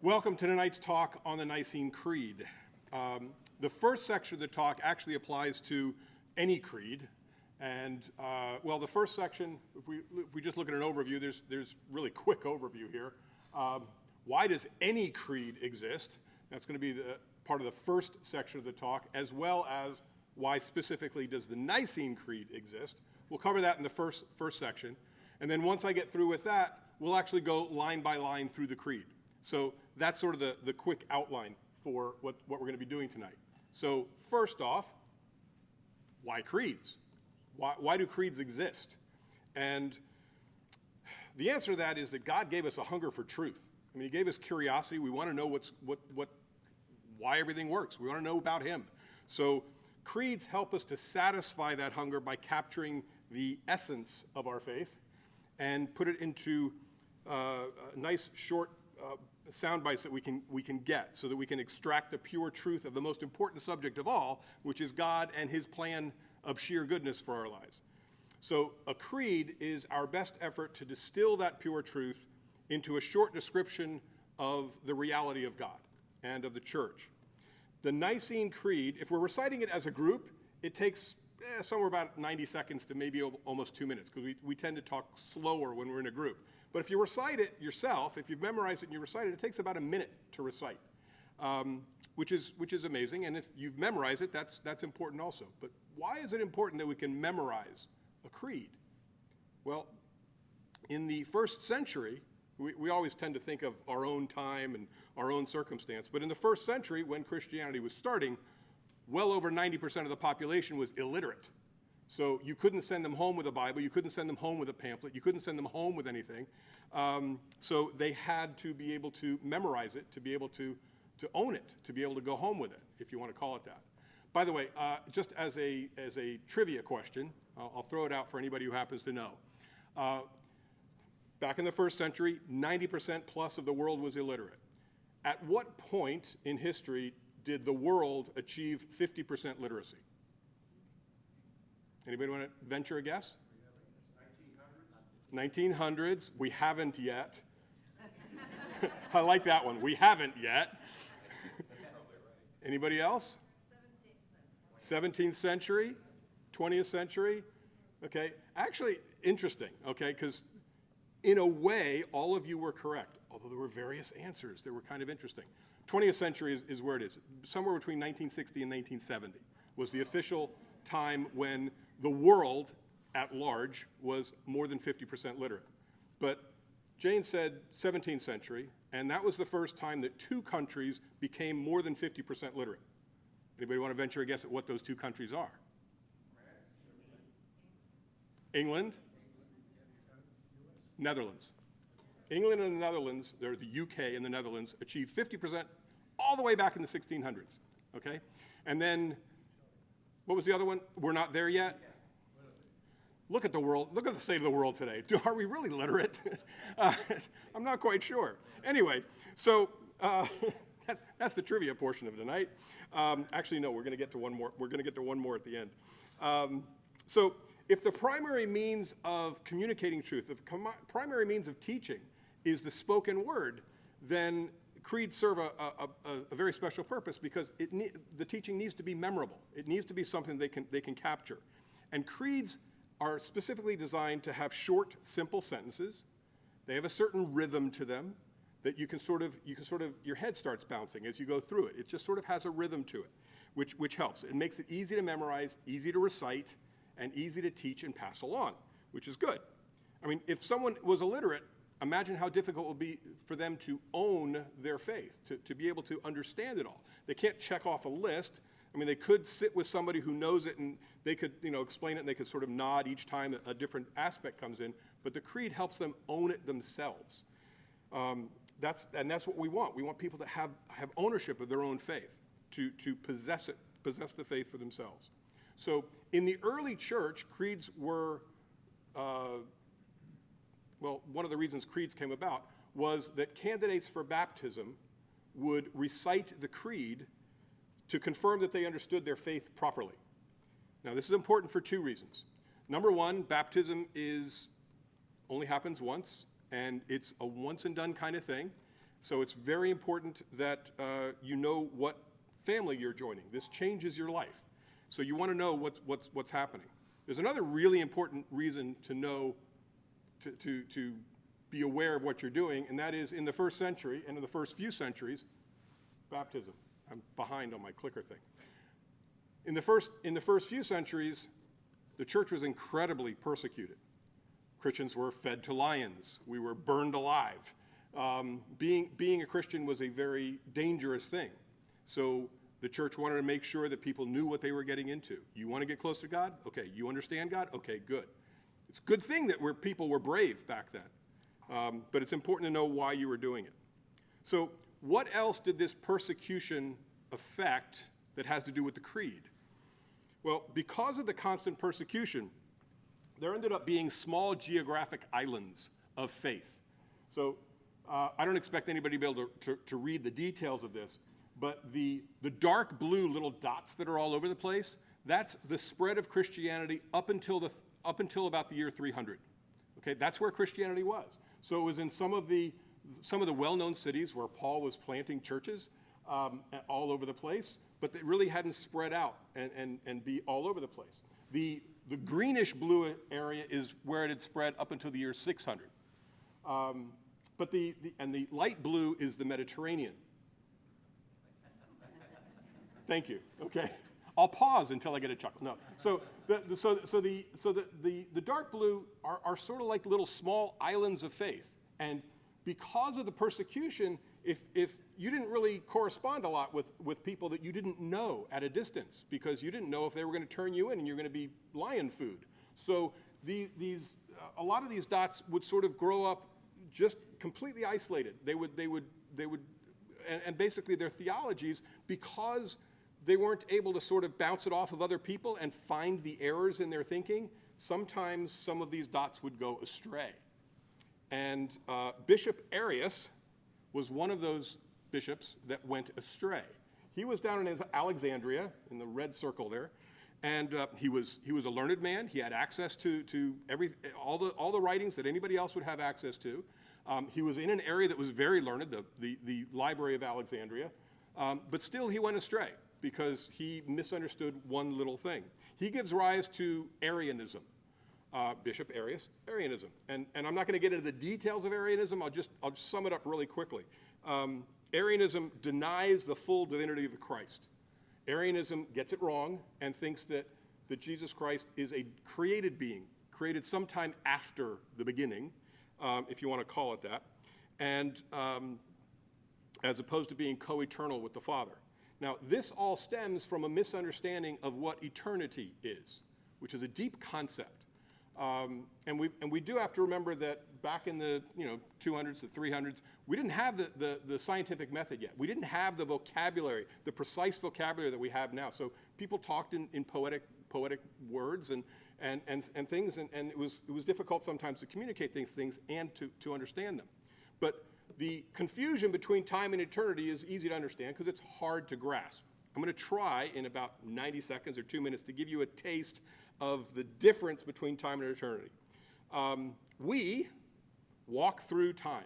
Welcome to tonight's talk on the Nicene Creed. The first section of the talk actually applies to any creed. And, the first section, if we just look at an overview, there's really quick overview here. Why does any creed exist? That's going to be the part of the first section of the talk, as well as why specifically does the Nicene Creed exist. We'll cover that in the first section. And then once I get through with that, we'll actually go line by line through the creed. So that's sort of the quick outline for what we're going to be doing tonight. So first off, why creeds? Why do creeds exist? And the answer to that is that God gave us a hunger for truth. I mean, he gave us curiosity. We want to know why everything works. We want to know about him. So creeds help us to satisfy that hunger by capturing the essence of our faith and put it into nice short sound bites that we can get so that we can extract the pure truth of the most important subject of all, which is God and his plan of sheer goodness for our lives. So a creed is our best effort to distill that pure truth into a short description of the reality of God and of the church. The Nicene Creed, if we're reciting it as a group, it takes somewhere about 90 seconds to maybe almost 2 minutes, because we tend to talk slower when we're in a group. But if you recite it yourself, if you've memorized it and you recite it, it takes about a minute to recite, which is amazing. And if you've memorized it, that's important also. But why is it important that we can memorize a creed? Well, in the first century, we always tend to think of our own time and our own circumstance. But in the first century, when Christianity was starting, well over 90% of the population was illiterate. So you couldn't send them home with a Bible. You couldn't send them home with a pamphlet. You couldn't send them home with anything. So they had to be able to memorize it, to be able to own it, to be able to go home with it, if you want to call it that. By the way, just as a trivia question, I'll throw it out for anybody who happens to know. Back in the first century, 90% plus of the world was illiterate. At what point in history did the world achieve 50% literacy? Anybody want to venture a guess? 1900s. We haven't yet. I like that one. We haven't yet. Anybody else? 17th century. 20th century. Okay. Actually, interesting. Okay, because in a way, all of you were correct, although there were various answers. They were kind of interesting. 20th century is where it is. Somewhere between 1960 and 1970 was the official time when the world at large was more than 50% literate. But Jane said 17th century, and that was the first time that two countries became more than 50% literate. Anybody want to venture a guess at what those two countries are? England? Netherlands. England and the Netherlands, they're the UK and the Netherlands, achieved 50% all the way back in the 1600s, okay? And then, what was the other one? We're not there yet? Look at the world. Look at the state of the world today. Are we really literate? I'm not quite sure. Anyway, so that's the trivia portion of tonight. Actually, no, we're going to get to one more. We're going to get to one more at the end. So if the primary means of communicating truth, if the primary means of teaching is the spoken word, then creeds serve a very special purpose, because the teaching needs to be memorable. It needs to be something they can capture. And creeds are specifically designed to have short, simple sentences. They have a certain rhythm to them that you can sort of, your head starts bouncing as you go through it. It just sort of has a rhythm to it, which helps. It makes it easy to memorize, easy to recite, and easy to teach and pass along, which is good. I mean, if someone was illiterate, imagine how difficult it would be for them to own their faith, to be able to understand it all. They can't check off a list. I mean, they could sit with somebody who knows it, and they could, explain it, and they could sort of nod each time a different aspect comes in. But the creed helps them own it themselves. That's what we want. We want people to have ownership of their own faith, to possess the faith for themselves. So in the early church, creeds were, one of the reasons creeds came about was that candidates for baptism would recite the creed to confirm that they understood their faith properly. Now, this is important for two reasons. Number one, baptism only happens once, and it's a once and done kind of thing. So it's very important that you know what family you're joining. This changes your life. So you want to know what's happening. There's another really important reason to know, to be aware of what you're doing, and that is in the first century and in the first few centuries, baptism. I'm behind on my clicker thing. In the first few centuries, the church was incredibly persecuted. Christians were fed to lions. We were burned alive. Being a Christian was a very dangerous thing. So the church wanted to make sure that people knew what they were getting into. You want to get close to God? Okay. You understand God? Okay, good. It's a good thing that people were brave back then. But it's important to know why you were doing it. So what else did this persecution affect that has to do with the creed? Well, because of the constant persecution, there ended up being small geographic islands of faith. So I don't expect anybody to be able to read the details of this, but the dark blue little dots that are all over the place, that's the spread of Christianity up until about the year 300. Okay, that's where Christianity was. So it was in some of the well-known cities where Paul was planting churches all over the place, but it really hadn't spread out and be all over the place. The greenish blue area is where it had spread up until the year 600. But the light blue is the Mediterranean. Thank you. Okay, I'll pause until I get a chuckle. No, so the dark blue are sort of like little small islands of faith, and because of the persecution, if you didn't really correspond a lot with people that you didn't know at a distance, because you didn't know if they were going to turn you in and you're going to be lion food. So a lot of these dots would sort of grow up just completely isolated. They would, and basically their theologies, because they weren't able to sort of bounce it off of other people and find the errors in their thinking, sometimes some of these dots would go astray. And Bishop Arius was one of those bishops that went astray. He was down in Alexandria, in the red circle there, and he was a learned man. He had access to all the writings that anybody else would have access to. He was in an area that was very learned, the Library of Alexandria, but still he went astray because he misunderstood one little thing. He gives rise to Arianism. Bishop Arius, Arianism. And I'm not going to get into the details of Arianism. I'll just sum it up really quickly. Arianism denies the full divinity of Christ. Arianism gets it wrong and thinks that Jesus Christ is a created being, created sometime after the beginning, if you want to call it that, and as opposed to being co-eternal with the Father. Now, this all stems from a misunderstanding of what eternity is, which is a deep concept. And we do have to remember that back in the 200s, the 300s, we didn't have the scientific method yet. We didn't have the vocabulary, the precise vocabulary that we have now. So people talked in poetic words and things, and it was difficult sometimes to communicate these things and to understand them. But the confusion between time and eternity is easy to understand because it's hard to grasp. I'm going to try in about 90 seconds or 2 minutes to give you a taste of the difference between time and eternity. We walk through time.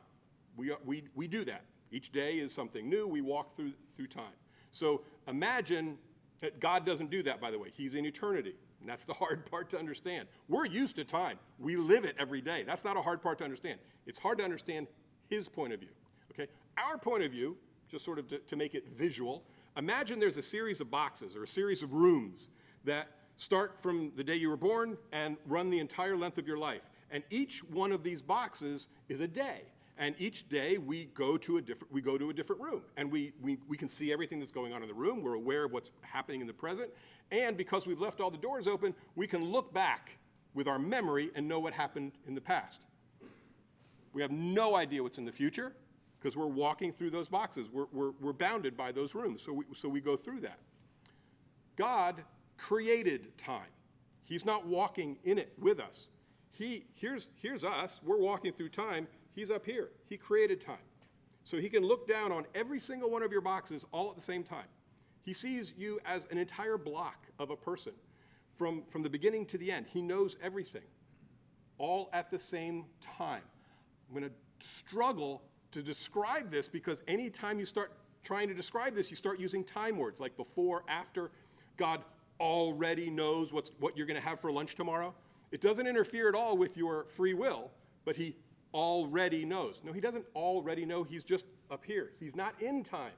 We do that. Each day is something new. We walk through time. So imagine that God doesn't do that, by the way. He's in eternity, and that's the hard part to understand. We're used to time. We live it every day. That's not a hard part to understand. It's hard to understand his point of view. Okay? Our point of view, just sort of to make it visual, imagine there's a series of boxes or a series of rooms that start from the day you were born and run the entire length of your life. And each one of these boxes is a day. And each day we go to a different room. And we can see everything that's going on in the room. We're aware of what's happening in the present. And because we've left all the doors open, we can look back with our memory and know what happened in the past. We have no idea what's in the future because we're walking through those boxes. We're bounded by those rooms. So we go through that. God created time. He's not walking in it with us. Here's us. We're walking through time. He's up here. He created time. So he can look down on every single one of your boxes all at the same time. He sees you as an entire block of a person from the beginning to the end. He knows everything all at the same time. I'm going to struggle to describe this, because anytime you start trying to describe this, you start using time words like before, after. God already knows what you're going to have for lunch tomorrow. It doesn't interfere at all with your free will, but he already knows. No, he doesn't already know. He's just up here. He's not in time.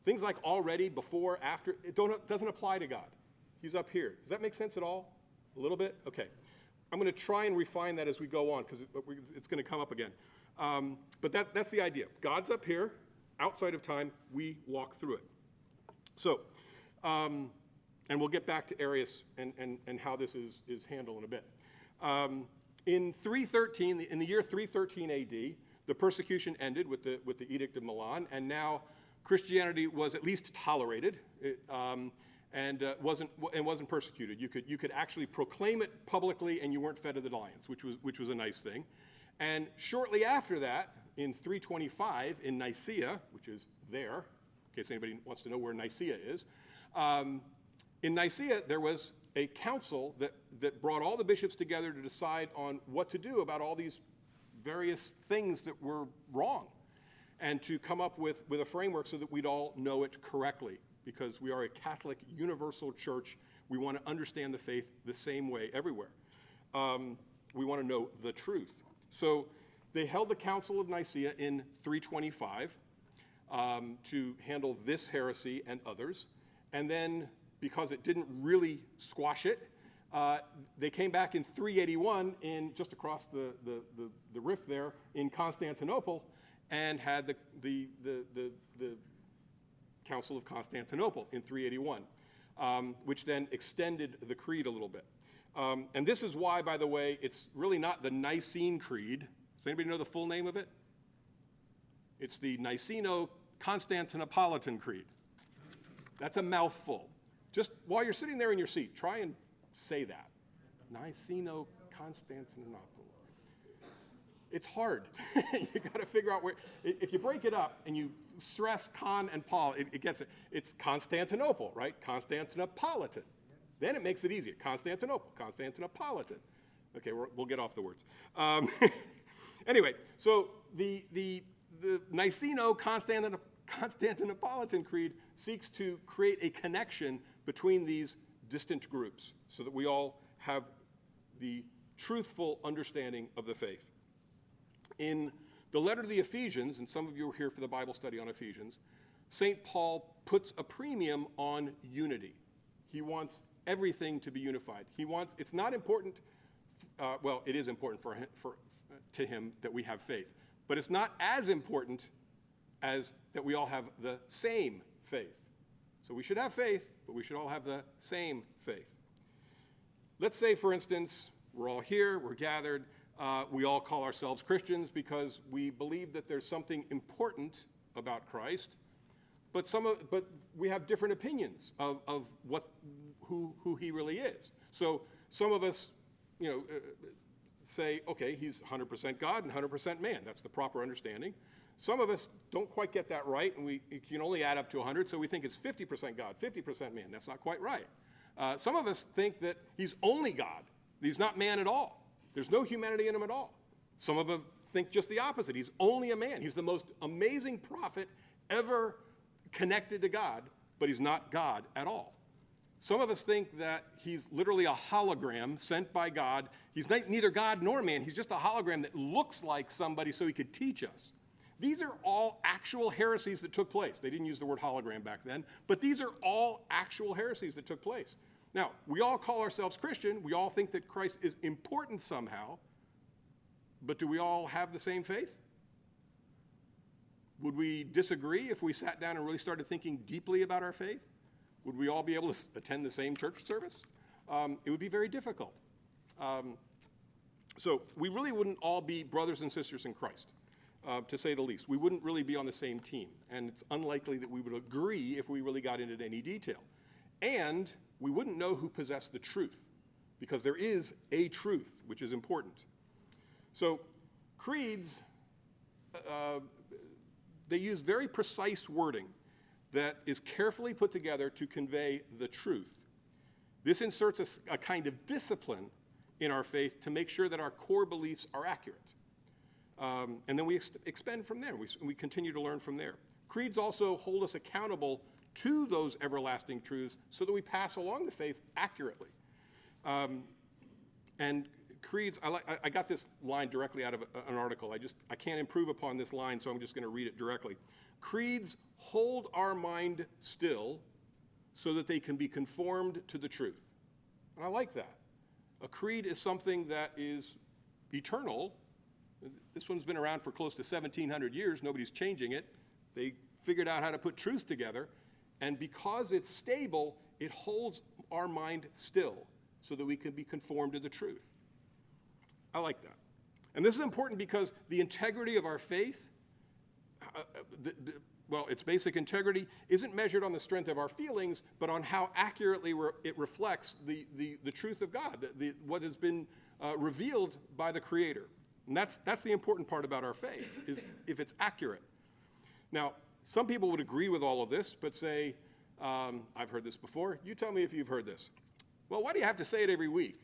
Things like already, before, after, it doesn't apply to God. He's up here. Does that make sense at all? A little bit? Okay. I'm going to try and refine that as we go on, because it's going to come up again. But that's the idea. God's up here, outside of time. We walk through it. So, and we'll get back to Arius and how this is handled in a bit. In 313, in the year 313 AD, the persecution ended with the Edict of Milan, and now Christianity was at least tolerated and wasn't persecuted. You could actually proclaim it publicly, and you weren't fed to the lions, which was a nice thing. And shortly after that, in 325 in Nicaea, which is there, in case anybody wants to know where Nicaea is, in Nicaea there was a council that brought all the bishops together to decide on what to do about all these various things that were wrong, and to come up with a framework so that we'd all know it correctly, because we are a Catholic universal church. We want to understand the faith the same way everywhere. We want to know the truth. So they held the Council of Nicaea in 325 to handle this heresy and others. And then, because it didn't really squash it, they came back in 381 just across the rift there in Constantinople, and had the Council of Constantinople in 381, which then extended the creed a little bit. And this is why, by the way, it's really not the Nicene Creed. Does anybody know the full name of it? It's the Niceno-Constantinopolitan Creed. That's a mouthful. Just while you're sitting there in your seat, try and say that. Niceno-Constantinople. It's hard. You got to figure out where. If you break it up and you stress con and Paul, it gets it. It's Constantinople, right? Constantinopolitan. Then it makes it easier. Constantinople, Constantinopolitan. Okay, we'll get off the words. Anyway, so the Niceno-Constantinopolitan Creed seeks to create a connection between these distant groups so that we all have the truthful understanding of the faith. In the letter to the Ephesians, and some of you are here for the Bible study on Ephesians, St. Paul puts a premium on unity. He wants everything to be unified. It's not important, well, it is important to him that we have faith, but it's not as important as that we all have the same faith. So we should have faith, but we should all have the same faith. Let's say, for instance, we're all here, we're gathered, we all call ourselves Christians because we believe that there's something important about Christ, but we have different opinions of who he really is. So some of us, say, okay, he's 100% God and 100% man. That's the proper understanding. Some of us don't quite get that right, and you can only add up to 100, so we think it's 50% God, 50% man. That's not quite right. Some of us think that he's only God. He's not man at all. There's no humanity in him at all. Some of them think just the opposite. He's only a man. He's the most amazing prophet ever connected to God, but he's not God at all. Some of us think that he's literally a hologram sent by God. He's neither God nor man. He's just a hologram that looks like somebody so he could teach us. These are all actual heresies that took place. They didn't use the word hologram back then, but these are all actual heresies that took place. Now, we all call ourselves Christian. We all think that Christ is important somehow, but do we all have the same faith? Would we disagree if we sat down and really started thinking deeply about our faith? Would we all be able to attend the same church service? It would be very difficult. So we really wouldn't all be brothers and sisters in Christ, to say the least. We wouldn't really be on the same team, and it's unlikely that we would agree if we really got into any detail. And we wouldn't know who possessed the truth, because there is a truth, which is important. So creeds, they use very precise wording that is carefully put together to convey the truth. This inserts a kind of discipline in our faith to make sure that our core beliefs are accurate. And then we expand from there. We continue to learn from there. Creeds also hold us accountable to those everlasting truths so that we pass along the faith accurately. And creeds, I got this line directly out of an article. I can't improve upon this line, so I'm just going to read it directly. Creeds hold our mind still so that they can be conformed to the truth. And I like that. A creed is something that is eternal. This one's been around for close to 1,700 years. Nobody's changing it. They figured out how to put truth together. And because it's stable, it holds our mind still so that we can be conformed to the truth. I like that. And this is important because the integrity of our faith, its basic integrity isn't measured on the strength of our feelings, but on how accurately it reflects the truth of God, what has been revealed by the Creator. And that's the important part about our faith, is if it's accurate. Now, some people would agree with all of this, but say, I've heard this before. You tell me if you've heard this. Well, why do you have to say it every week?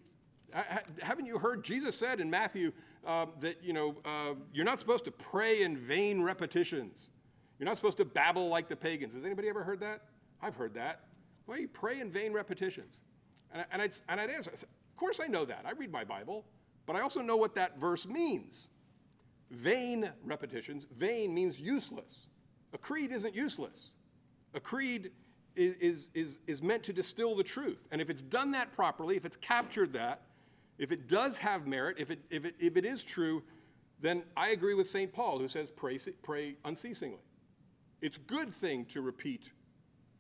Haven't you heard Jesus said in Matthew that you're not supposed to pray in vain repetitions. You're not supposed to babble like the pagans. Has anybody ever heard that? I've heard that. Why do you pray in vain repetitions? And I'd answer, of course I know that. I read my Bible, but I also know what that verse means. Vain repetitions. Vain means useless. A creed isn't useless. A creed is meant to distill the truth. And if it's done that properly, if it's captured that, if it does have merit, if it is true, then I agree with St. Paul, who says pray unceasingly. It's a good thing to repeat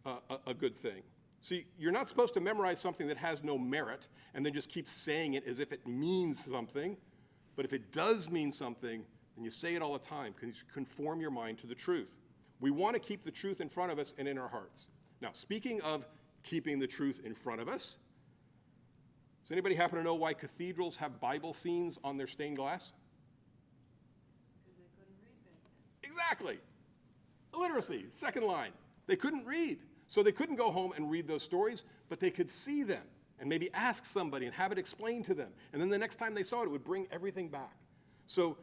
a good thing. See, you're not supposed to memorize something that has no merit and then just keep saying it as if it means something. But if it does mean something, then you say it all the time because you conform your mind to the truth. We want to keep the truth in front of us and in our hearts. Now, speaking of keeping the truth in front of us, does anybody happen to know why cathedrals have Bible scenes on their stained glass? Because they couldn't read back then. Exactly. Illiteracy, second line. They couldn't read. So they couldn't go home and read those stories, but they could see them and maybe ask somebody and have it explained to them. And then the next time they saw it, it would bring everything back. So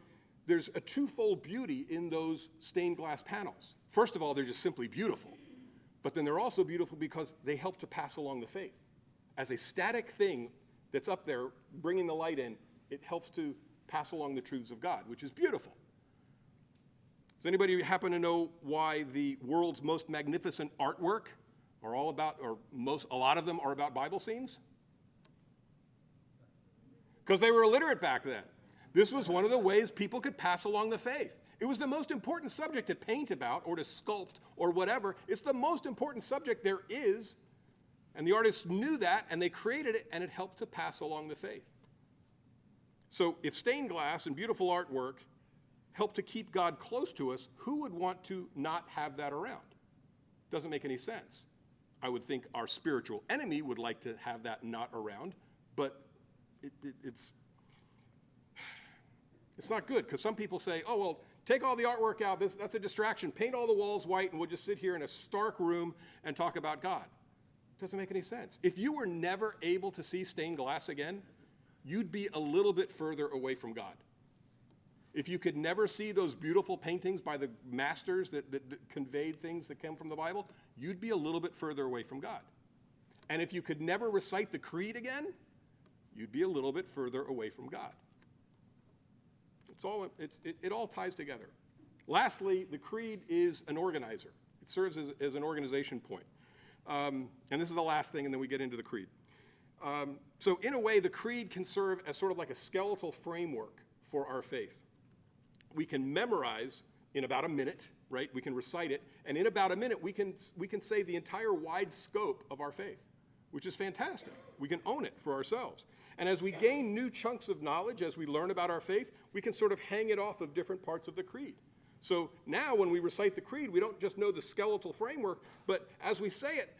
there's a twofold beauty in those stained glass panels. First of all, they're just simply beautiful. But then they're also beautiful because they help to pass along the faith. As a static thing that's up there bringing the light in, it helps to pass along the truths of God, which is beautiful. Does anybody happen to know why the world's most magnificent artwork are all about, a lot of them are about Bible scenes? Because they were illiterate back then. This was one of the ways people could pass along the faith. It was the most important subject to paint about or to sculpt or whatever. It's the most important subject there is. And the artists knew that, and they created it, and it helped to pass along the faith. So if stained glass and beautiful artwork help to keep God close to us, who would want to not have that around? Doesn't make any sense. I would think our spiritual enemy would like to have that not around, but it's not good, because some people say, oh, well, take all the artwork out, that's a distraction. Paint all the walls white, and we'll just sit here in a stark room and talk about God. Doesn't make any sense. If you were never able to see stained glass again, you'd be a little bit further away from God. If you could never see those beautiful paintings by the masters that conveyed things that came from the Bible, you'd be a little bit further away from God. And if you could never recite the creed again, you'd be a little bit further away from God. It all ties together. Lastly, the creed is an organizer. It serves as an organization point. And this is the last thing, and then we get into the creed. So in a way, the creed can serve as sort of like a skeletal framework for our faith. We can memorize in about a minute, right? We can recite it, and in about a minute, we can say the entire wide scope of our faith, which is fantastic. We can own it for ourselves. And as we gain new chunks of knowledge, as we learn about our faith, we can sort of hang it off of different parts of the creed. So now when we recite the creed, we don't just know the skeletal framework, but as we say it,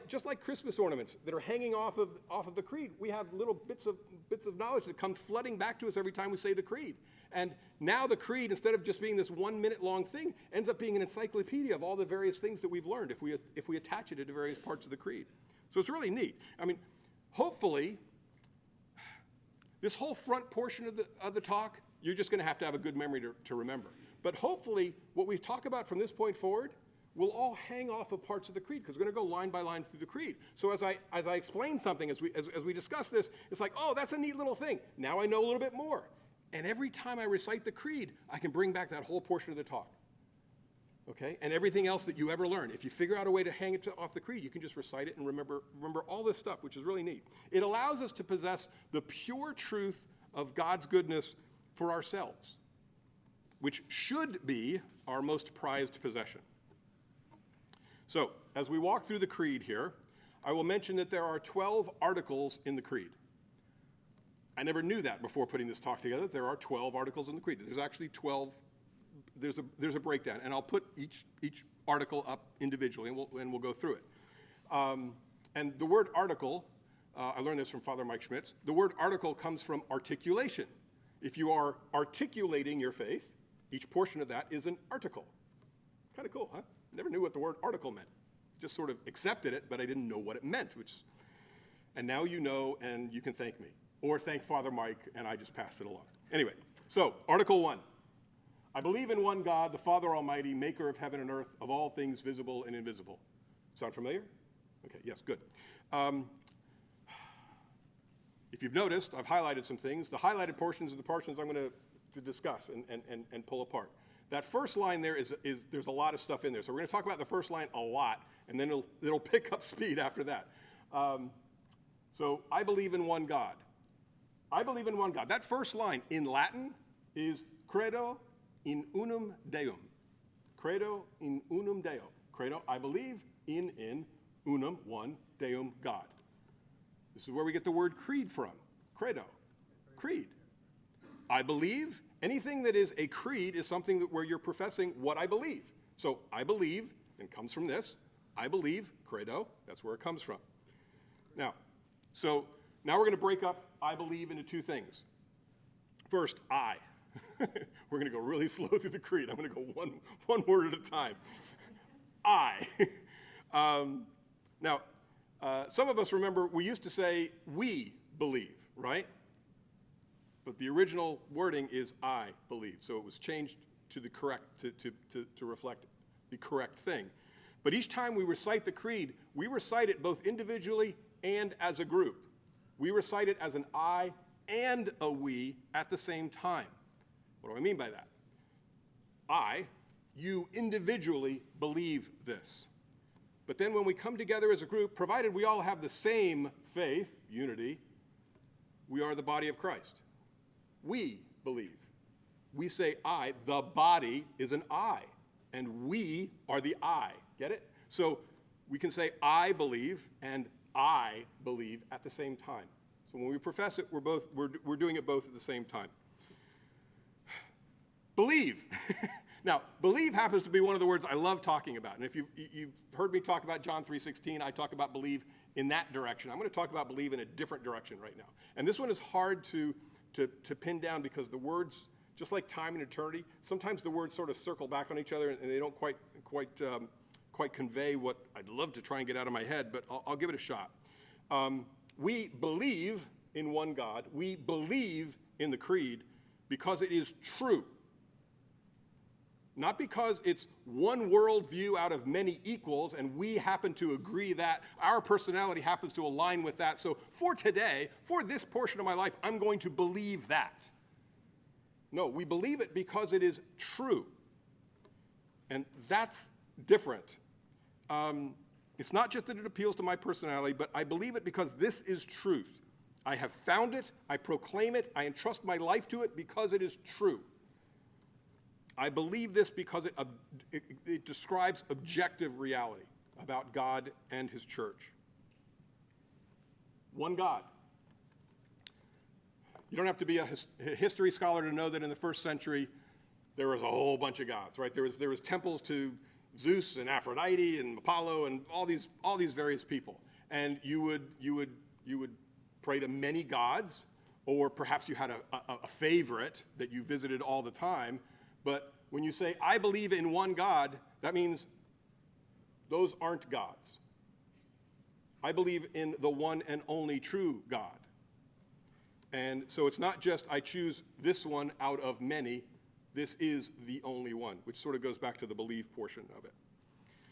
just like Christmas ornaments that are hanging off of the creed, we have little bits of knowledge that come flooding back to us every time we say the creed. And now the creed, instead of just being this 1 minute long thing, ends up being an encyclopedia of all the various things that we've learned if we attach it to various parts of the creed. So it's really neat. I mean, hopefully, this whole front portion of the talk, You're just going to have a good memory to remember. But hopefully, what we talk about from this point forward will all hang off of parts of the creed, because we're going to go line by line through the creed. So as I explain something, as we discuss this, it's like, oh, that's a neat little thing. Now I know a little bit more. And every time I recite the creed, I can bring back that whole portion of the talk. Okay? And everything else that you ever learn. If you figure out a way to hang it off the creed, you can just recite it and remember all this stuff, which is really neat. It allows us to possess the pure truth of God's goodness for ourselves, which should be our most prized possession. So, as we walk through the creed here, I will mention that there are 12 articles in the creed. I never knew that before putting this talk together. There are 12 articles in the creed. There's actually 12. There's a breakdown, and I'll put each article up individually, and we'll go through it. And the word article, I learned this from Father Mike Schmitz. The word article comes from articulation. If you are articulating your faith, each portion of that is an article. Kind of cool, huh? Never knew what the word article meant. Just sort of accepted it, but I didn't know what it meant. And now you know, and you can thank me. Or thank Father Mike, and I just passed it along. Anyway, so Article 1. I believe in one God, the Father Almighty, maker of heaven and earth, of all things visible and invisible. Sound familiar? Okay, yes, good. If you've noticed, I've highlighted some things. The highlighted portions are the portions I'm going to discuss and pull apart. That first line there there's a lot of stuff in there. So we're going to talk about the first line a lot, and then it'll pick up speed after that. So I believe in one God. I believe in one God. That first line in Latin is credo in unum Deum. Credo in unum Deo. Credo, I believe in unum, one, Deum, God. This is where we get the word creed from. Credo, creed. I believe, anything that is a creed is something where you're professing what I believe. So I believe, and comes from this, I believe, credo, that's where it comes from. Now we're going to break up I believe into two things. First, I. We're going to go really slow through the creed. I'm going to go one word at a time. I. Now, some of us remember we used to say we believe, right? But the original wording is I believe. So it was changed to the correct, to reflect the correct thing. But each time we recite the creed, we recite it both individually and as a group. We recite it as an I and a we at the same time. What do I mean by that? You individually believe this. But then when we come together as a group, provided we all have the same faith, unity, we are the body of Christ. We believe. We say I, the body is an I, and we are the I. Get it? So we can say I believe and I believe at the same time. So when we profess it, we're doing it both at the same time. Believe. Now, believe happens to be one of the words I love talking about. And if you've heard me talk about John 3:16, I talk about believe in that direction. I'm going to talk about believe in a different direction right now. And this one is hard to pin down because the words, just like time and eternity, sometimes the words sort of circle back on each other and they don't quite convey what I'd love to try and get out of my head, but I'll give it a shot. We believe in one God. We believe in the creed because it is true. Not because it's one worldview out of many equals and we happen to agree that our personality happens to align with that. So for today, for this portion of my life, I'm going to believe that. No, we believe it because it is true. And that's different. It's not just that it appeals to my personality, but I believe it because this is truth. I have found it, I proclaim it, I entrust my life to it because it is true. I believe this because it describes objective reality about God and his church. One God. You don't have to be a history scholar to know that in the first century, there was a whole bunch of gods, right? There was temples to Zeus and Aphrodite and Apollo and all these various people. And you would pray to many gods, or perhaps you had a favorite that you visited all the time. But when you say, I believe in one God, that means those aren't gods. I believe in the one and only true God. And so it's not just I choose this one out of many. This is the only one, which sort of goes back to the believe portion of it.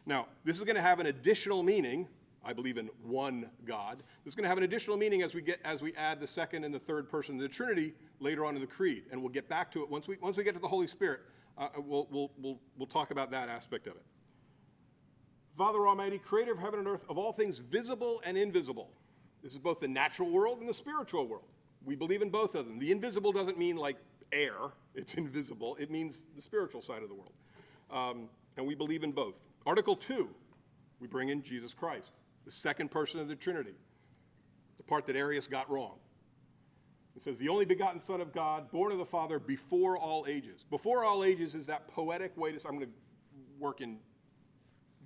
Now, this is going to have an additional meaning. I believe in one God. This is going to have an additional meaning as we add the second and the third person of the Trinity later on in the creed, and we'll get back to it once we get to the Holy Spirit. We'll talk about that aspect of it. Father Almighty, creator of heaven and earth, of all things visible and invisible. This is both the natural world and the spiritual world. We believe in both of them. The invisible doesn't mean like air. It's invisible. It means the spiritual side of the world. And we believe in both. Article 2, we bring in Jesus Christ, the second person of the Trinity, the part that Arius got wrong. It says, the only begotten Son of God, born of the Father before all ages. Before all ages is that poetic way to say, I'm going to work in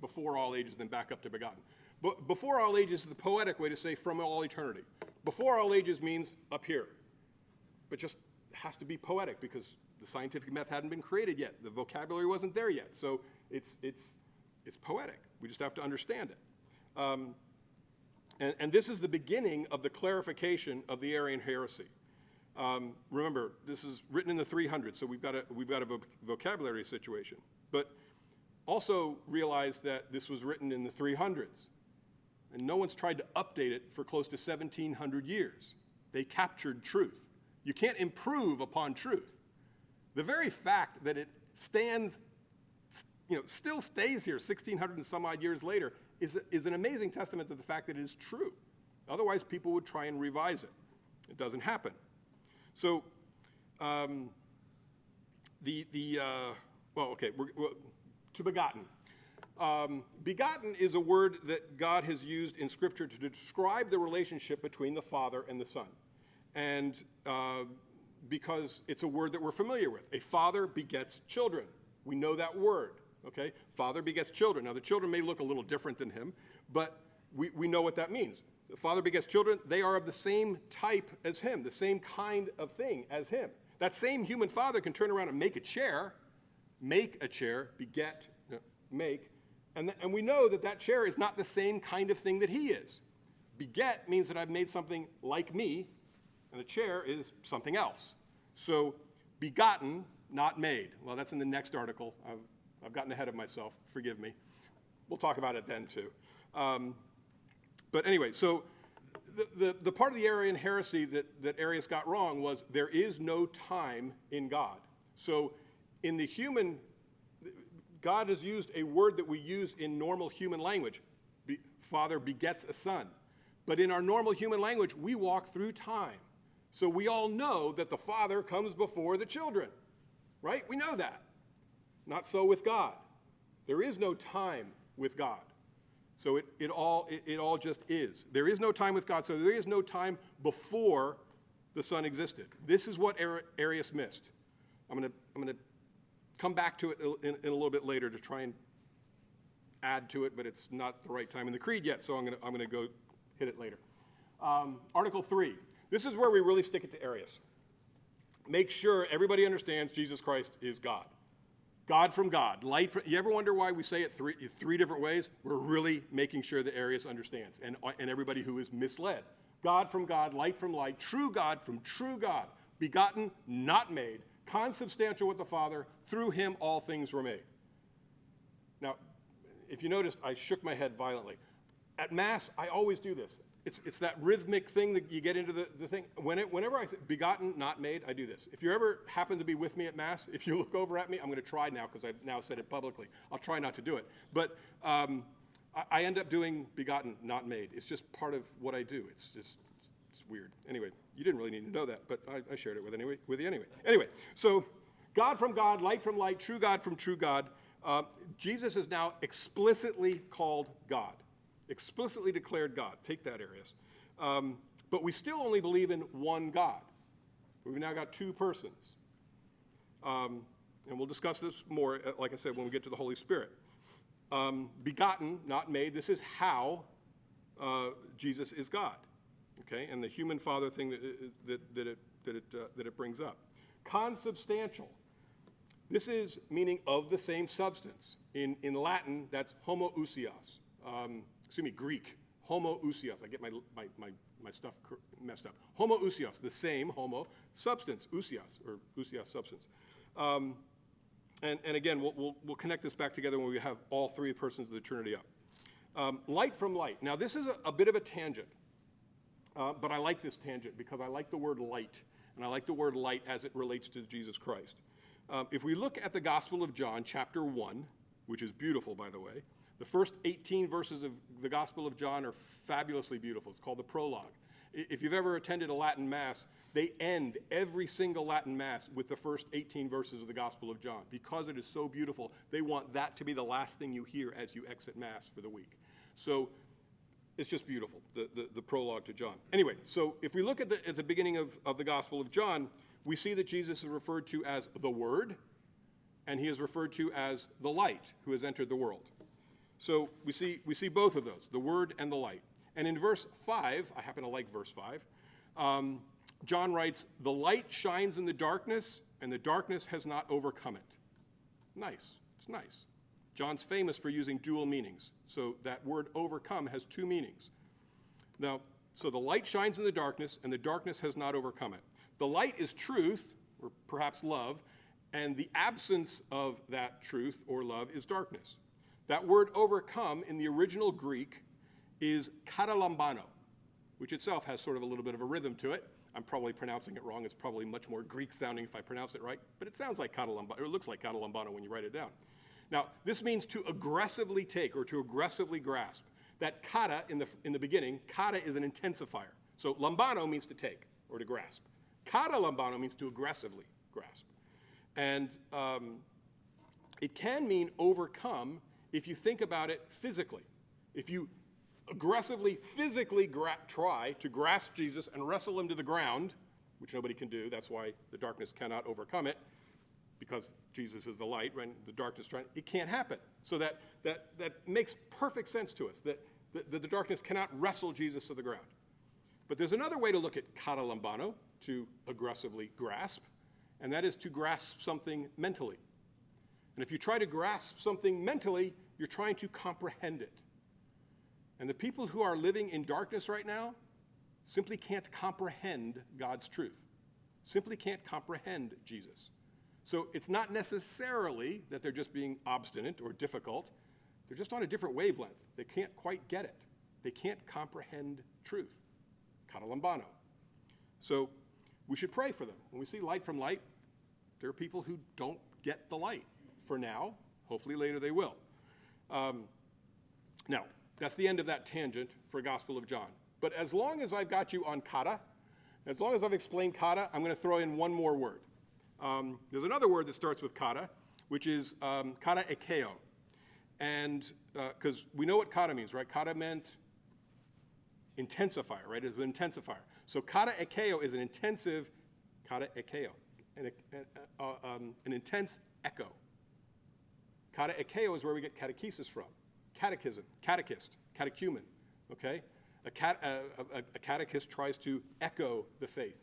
before all ages, then back up to begotten. But before all ages is the poetic way to say from all eternity. Before all ages means up here, but just has to be poetic because the scientific method hadn't been created yet. The vocabulary wasn't there yet. So it's poetic. We just have to understand it. And this is the beginning of the clarification of the Arian heresy. Remember, this is written in the 300s, so we've got a vocabulary situation. But also realize that this was written in the 300s, and no one's tried to update it for close to 1,700 years. They captured truth. You can't improve upon truth. The very fact that it still stays here 1,600 and some odd years later is an amazing testament to the fact that it is true. Otherwise, people would try and revise it. It doesn't happen. So, to begotten. Begotten is a word that God has used in Scripture to describe the relationship between the Father and the Son. And because it's a word that we're familiar with. A father begets children. We know that word, okay? Father begets children. Now, the children may look a little different than him, but we know what that means. The Father begets children. They are of the same type as him, the same kind of thing as him. That same human father can turn around and make a chair, beget, make, and we know that chair is not the same kind of thing that he is. Beget means that I've made something like me, and a chair is something else. So begotten, not made. Well, that's in the next article. I've gotten ahead of myself. Forgive me. We'll talk about it then, too. But anyway, so the part of the Arian heresy that Arius got wrong was there is no time in God. So in the human, God has used a word that we use in normal human language. Father begets a son. But in our normal human language, we walk through time. So we all know that the Father comes before the children, right? We know that. Not so with God. There is no time with God. So it all just is. There is no time with God, so there is no time before the Son existed. This is what Arius missed. I'm going to come back to it in a little bit later to try and add to it, but it's not the right time in the creed yet, so I'm going to go hit it later. Article 3. This is where we really stick it to Arius. Make sure everybody understands Jesus Christ is God. God from God, light from, you ever wonder why we say it three different ways? We're really making sure that Arius understands and everybody who is misled. God from God, light from light, true God from true God, begotten, not made, consubstantial with the Father, through him all things were made. Now, if you noticed, I shook my head violently. At Mass, I always do this. It's that rhythmic thing that you get into the thing. Whenever I say begotten, not made, I do this. If you ever happen to be with me at Mass, if you look over at me, I'm going to try now because I've now said it publicly. I'll try not to do it. But I end up doing begotten, not made. It's just part of what I do. It's weird. Anyway, you didn't really need to know that, but I shared it with you anyway. Anyway, so God from God, light from light, true God from true God. Jesus is now explicitly called God. Explicitly declared God. Take that, Arius. But we still only believe in one God. We've now got two persons. And we'll discuss this more, like I said, when we get to the Holy Spirit. Begotten, not made. This is how Jesus is God. Okay, and the human father thing that it brings up. Consubstantial. This is meaning of the same substance. In Latin, that's homoousios. Greek, homoousios. I get my my stuff messed up. Homoousios, the same homo, substance, ousios, or ousios substance. And again, we'll connect this back together when we have all three persons of the Trinity up. Light from light. Now, this is a bit of a tangent, but I like this tangent because I like the word light, and I like the word light as it relates to Jesus Christ. If we look at the Gospel of John, chapter 1, which is beautiful, by the way, the first 18 verses of the Gospel of John are fabulously beautiful. It's called the prologue. If you've ever attended a Latin Mass, they end every single Latin Mass with the first 18 verses of the Gospel of John. Because it is so beautiful, they want that to be the last thing you hear as you exit Mass for the week. So it's just beautiful, the prologue to John. Anyway, so if we look at the beginning of the Gospel of John, we see that Jesus is referred to as the Word, and he is referred to as the light who has entered the world. So we see both of those, the Word and the light. And in verse 5, I happen to like verse 5, John writes, "The light shines in the darkness, and the darkness has not overcome it." Nice. It's nice. John's famous for using dual meanings. So that word overcome has two meanings. Now, so the light shines in the darkness, and the darkness has not overcome it. The light is truth, or perhaps love, and the absence of that truth or love is darkness. That word overcome in the original Greek is katalambano, which itself has sort of a little bit of a rhythm to it. I'm probably pronouncing it wrong. It's probably much more Greek sounding if I pronounce it right, but it sounds like katalambano, or it looks like katalambano when you write it down. Now, this means to aggressively take or to aggressively grasp. That kata in the beginning, kata is an intensifier. So lambano means to take or to grasp. Katalambano means to aggressively grasp. And it can mean overcome if you think about it physically. If you aggressively, physically try to grasp Jesus and wrestle him to the ground, which nobody can do, that's why the darkness cannot overcome it, because Jesus is the light, right? The darkness it can't happen. So that makes perfect sense to us, that the darkness cannot wrestle Jesus to the ground. But there's another way to look at katalambano, to aggressively grasp, and that is to grasp something mentally. And if you try to grasp something mentally, you're trying to comprehend it. And the people who are living in darkness right now simply can't comprehend God's truth, simply can't comprehend Jesus. So it's not necessarily that they're just being obstinate or difficult. They're just on a different wavelength. They can't quite get it. They can't comprehend truth. Katalambano. So we should pray for them. When we see light from light, there are people who don't get the light. For now, hopefully later they will. Now, that's the end of that tangent for Gospel of John. But as long as I've got you on kata, as long as I've explained kata, I'm going to throw in one more word. There's another word that starts with kata, which is kata ekeo. And because we know what kata means, right? Kata meant intensifier, right? It's an intensifier. So kata ekeo is an intensive, kata ekeo, an intense echo. Kata ekeo is where we get catechesis from. Catechism, catechist, catechumen, okay? A catechist tries to echo the faith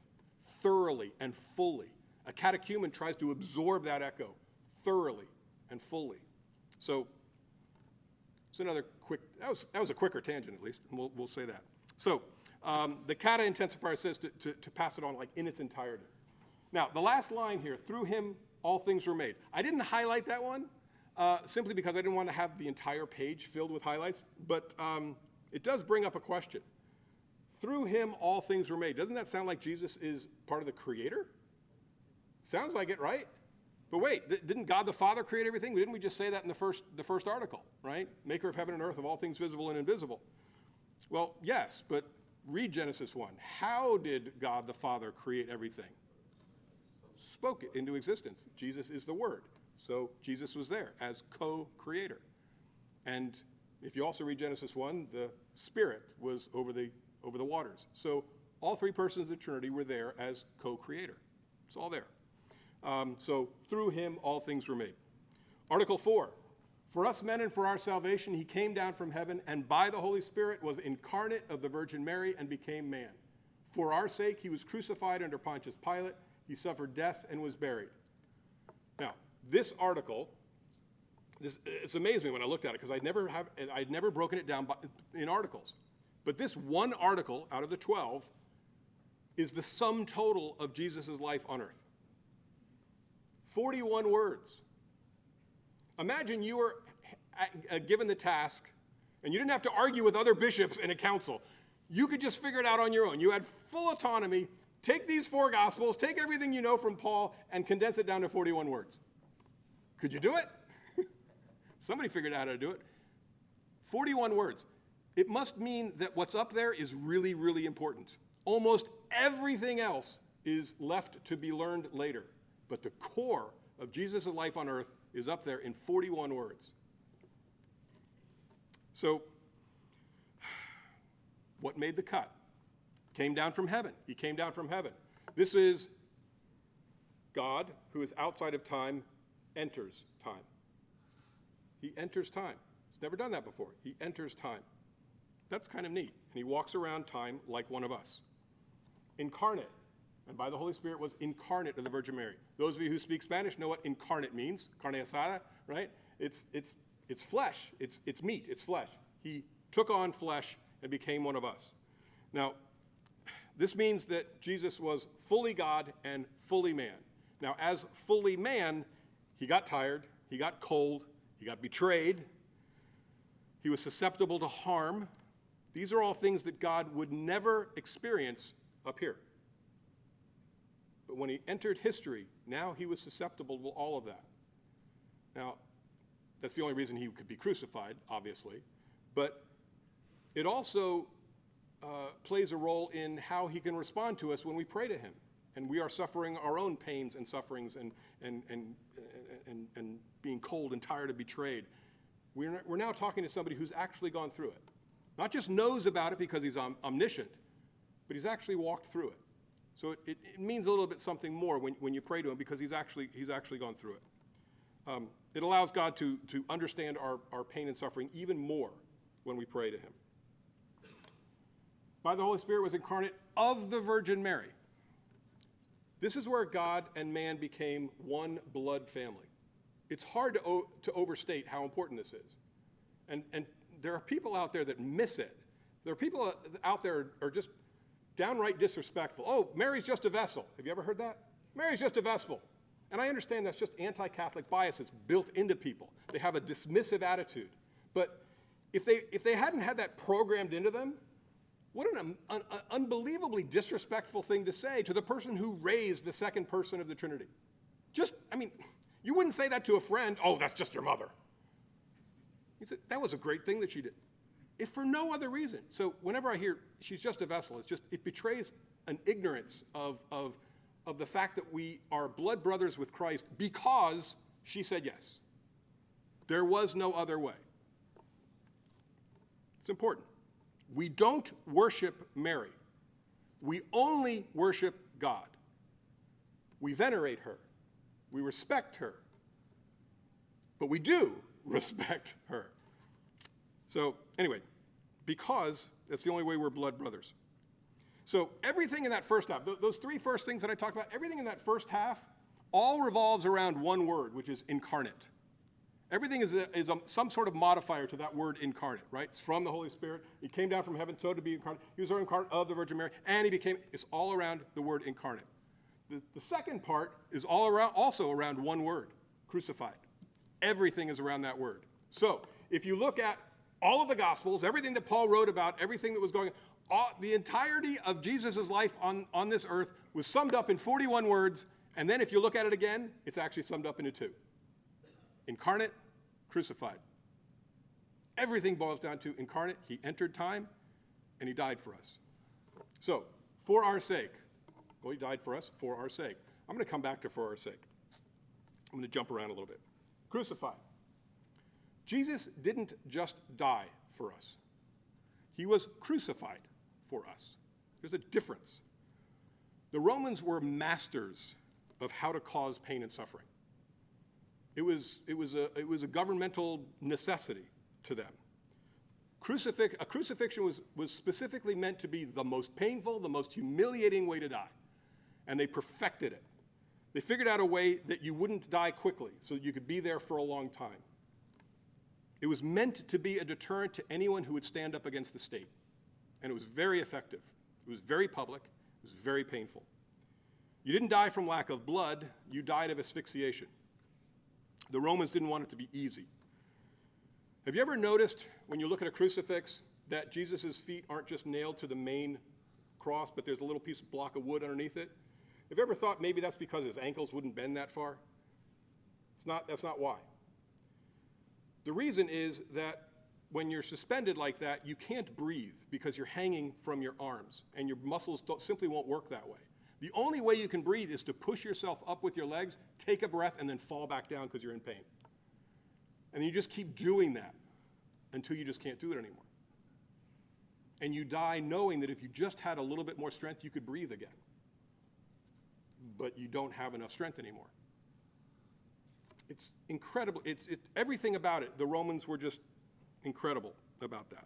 thoroughly and fully. A catechumen tries to absorb that echo thoroughly and fully. So it's another quick, that was a quicker tangent at least, and we'll say that. So the kata intensifier says to pass it on like in its entirety. Now, the last line here, through him all things were made. I didn't highlight that one simply because I didn't want to have the entire page filled with highlights, but it does bring up a question. Through him all things were made. Doesn't that sound like Jesus is part of the creator? Sounds like it, right? But wait, didn't God the Father create everything? Didn't we just say that in the first article, right? Maker of heaven and earth, of all things visible and invisible. Well, yes, but read Genesis 1. How did God the Father create everything? Spoke it into existence. Jesus is the Word. So Jesus was there as co-creator. And if you also read Genesis 1, the Spirit was over the waters. So all three persons of the Trinity were there as co-creator. It's all there. So through him all things were made. Article 4. For us men and for our salvation, he came down from heaven and by the Holy Spirit was incarnate of the Virgin Mary and became man. For our sake, he was crucified under Pontius Pilate. He suffered death and was buried. Now, this article, it's amazed me when I looked at it because I'd never broken it down in articles. But this one article out of the 12 is the sum total of Jesus' life on earth. 41 words. Imagine you were given the task, and you didn't have to argue with other bishops in a council. You could just figure it out on your own. You had full autonomy. Take these 4 Gospels, take everything you know from Paul, and condense it down to 41 words. Could you do it? Somebody figured out how to do it. 41 words. It must mean that what's up there is really, really important. Almost everything else is left to be learned later. But the core of Jesus' life on earth is up there in 41 words. So, what made the cut? Came down from heaven. He came down from heaven. This is God, who is outside of time, enters time. He enters time. He's never done that before. He enters time. That's kind of neat. And he walks around time like one of us. Incarnate, and by the Holy Spirit was incarnate of the Virgin Mary. Those of you who speak Spanish know what incarnate means. Carne asada, right? It's flesh. It's meat. It's flesh. He took on flesh and became one of us. Now, this means that Jesus was fully God and fully man. Now, as fully man, he got tired, he got cold, he got betrayed, he was susceptible to harm. These are all things that God would never experience up here. But when he entered history, now he was susceptible to all of that. Now, that's the only reason he could be crucified, obviously. But it also plays a role in how he can respond to us when we pray to him. And we are suffering our own pains and sufferings and being cold and tired and betrayed. We're now talking to somebody who's actually gone through it. Not just knows about it because he's omniscient, but he's actually walked through it. So it means a little bit something more when you pray to him because he's actually gone through it. It allows God to understand our pain and suffering even more when we pray to him. By the Holy Spirit was incarnate of the Virgin Mary. This is where God and man became one blood family. It's hard to overstate how important this is. And there are people out there that miss it. There are people out there are just downright disrespectful. Oh, Mary's just a vessel. Have you ever heard that? Mary's just a vessel. And I understand that's just anti-Catholic bias that's built into people. They have a dismissive attitude. But if they hadn't had that programmed into them, what an unbelievably disrespectful thing to say to the person who raised the second person of the Trinity. You wouldn't say that to a friend, oh, that's just your mother. You said, that was a great thing that she did. If for no other reason. So whenever I hear she's just a vessel, it betrays an ignorance of the fact that we are blood brothers with Christ because she said yes. There was no other way. It's important. We don't worship Mary. We only worship God. We venerate her. We respect her. But we do respect her. So anyway, because that's the only way we're blood brothers. So everything in that first half, those 3 first things that I talked about, everything in that first half all revolves around one word, which is incarnate. Everything is some sort of modifier to that word incarnate, right? It's from the Holy Spirit. He came down from heaven so to be incarnate. He was incarnate of the Virgin Mary, and it's all around the word incarnate. The second part is also around one word, crucified. Everything is around that word. So if you look at all of the Gospels, everything that Paul wrote about, everything that was going on, the entirety of Jesus' life on this earth was summed up in 41 words, and then if you look at it again, it's actually summed up into 2. Incarnate, crucified. Everything boils down to incarnate. He entered time, and he died for us. So, for our sake. Well, he died for us for our sake. I'm going to come back to for our sake. I'm going to jump around a little bit. Crucified. Jesus didn't just die for us. He was crucified for us. There's a difference. The Romans were masters of how to cause pain and suffering. It was a governmental necessity to them. A crucifixion was specifically meant to be the most painful, the most humiliating way to die. And they perfected it. They figured out a way that you wouldn't die quickly, so that you could be there for a long time. It was meant to be a deterrent to anyone who would stand up against the state. And it was very effective. It was very public. It was very painful. You didn't die from lack of blood. You died of asphyxiation. The Romans didn't want it to be easy. Have you ever noticed when you look at a crucifix that Jesus' feet aren't just nailed to the main cross, but there's a little piece of block of wood underneath it? Have you ever thought maybe that's because his ankles wouldn't bend that far? That's not why. The reason is that when you're suspended like that, you can't breathe because you're hanging from your arms, and your muscles simply won't work that way. The only way you can breathe is to push yourself up with your legs, take a breath, and then fall back down because you're in pain. And you just keep doing that until you just can't do it anymore. And you die knowing that if you just had a little bit more strength, you could breathe again. But you don't have enough strength anymore. It's incredible. Everything about it, the Romans were just incredible about that.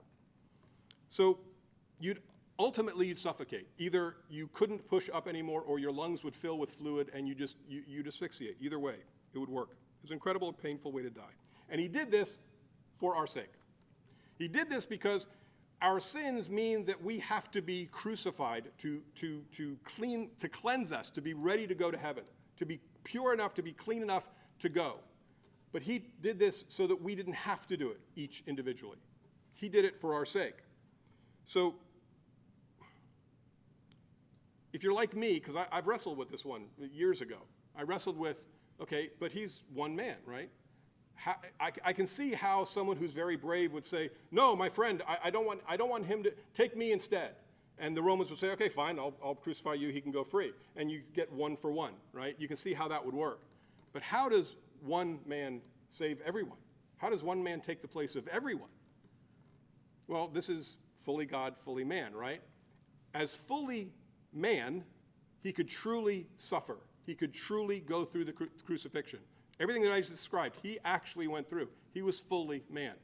So ultimately you'd suffocate. Either you couldn't push up anymore or your lungs would fill with fluid and you'd asphyxiate. Either way, it would work. It was an incredible and painful way to die. And he did this for our sake. He did this because our sins mean that we have to be crucified to cleanse us, to be ready to go to heaven, to be pure enough, to be clean enough to go. But he did this so that we didn't have to do it each individually. He did it for our sake. So if you're like me, because I've wrestled with this one years ago, I wrestled with, okay, but he's one man, right? I can see how someone who's very brave would say, no, my friend, I don't want him to take me instead. And the Romans would say, okay, fine, I'll crucify you, he can go free. And you get one for one, right? You can see how that would work. But how does one man save everyone? How does one man take the place of everyone? Well, this is fully God, fully man, right? As fully man, he could truly suffer. He could truly go through the crucifixion. Everything that I just described, he actually went through. He was fully man.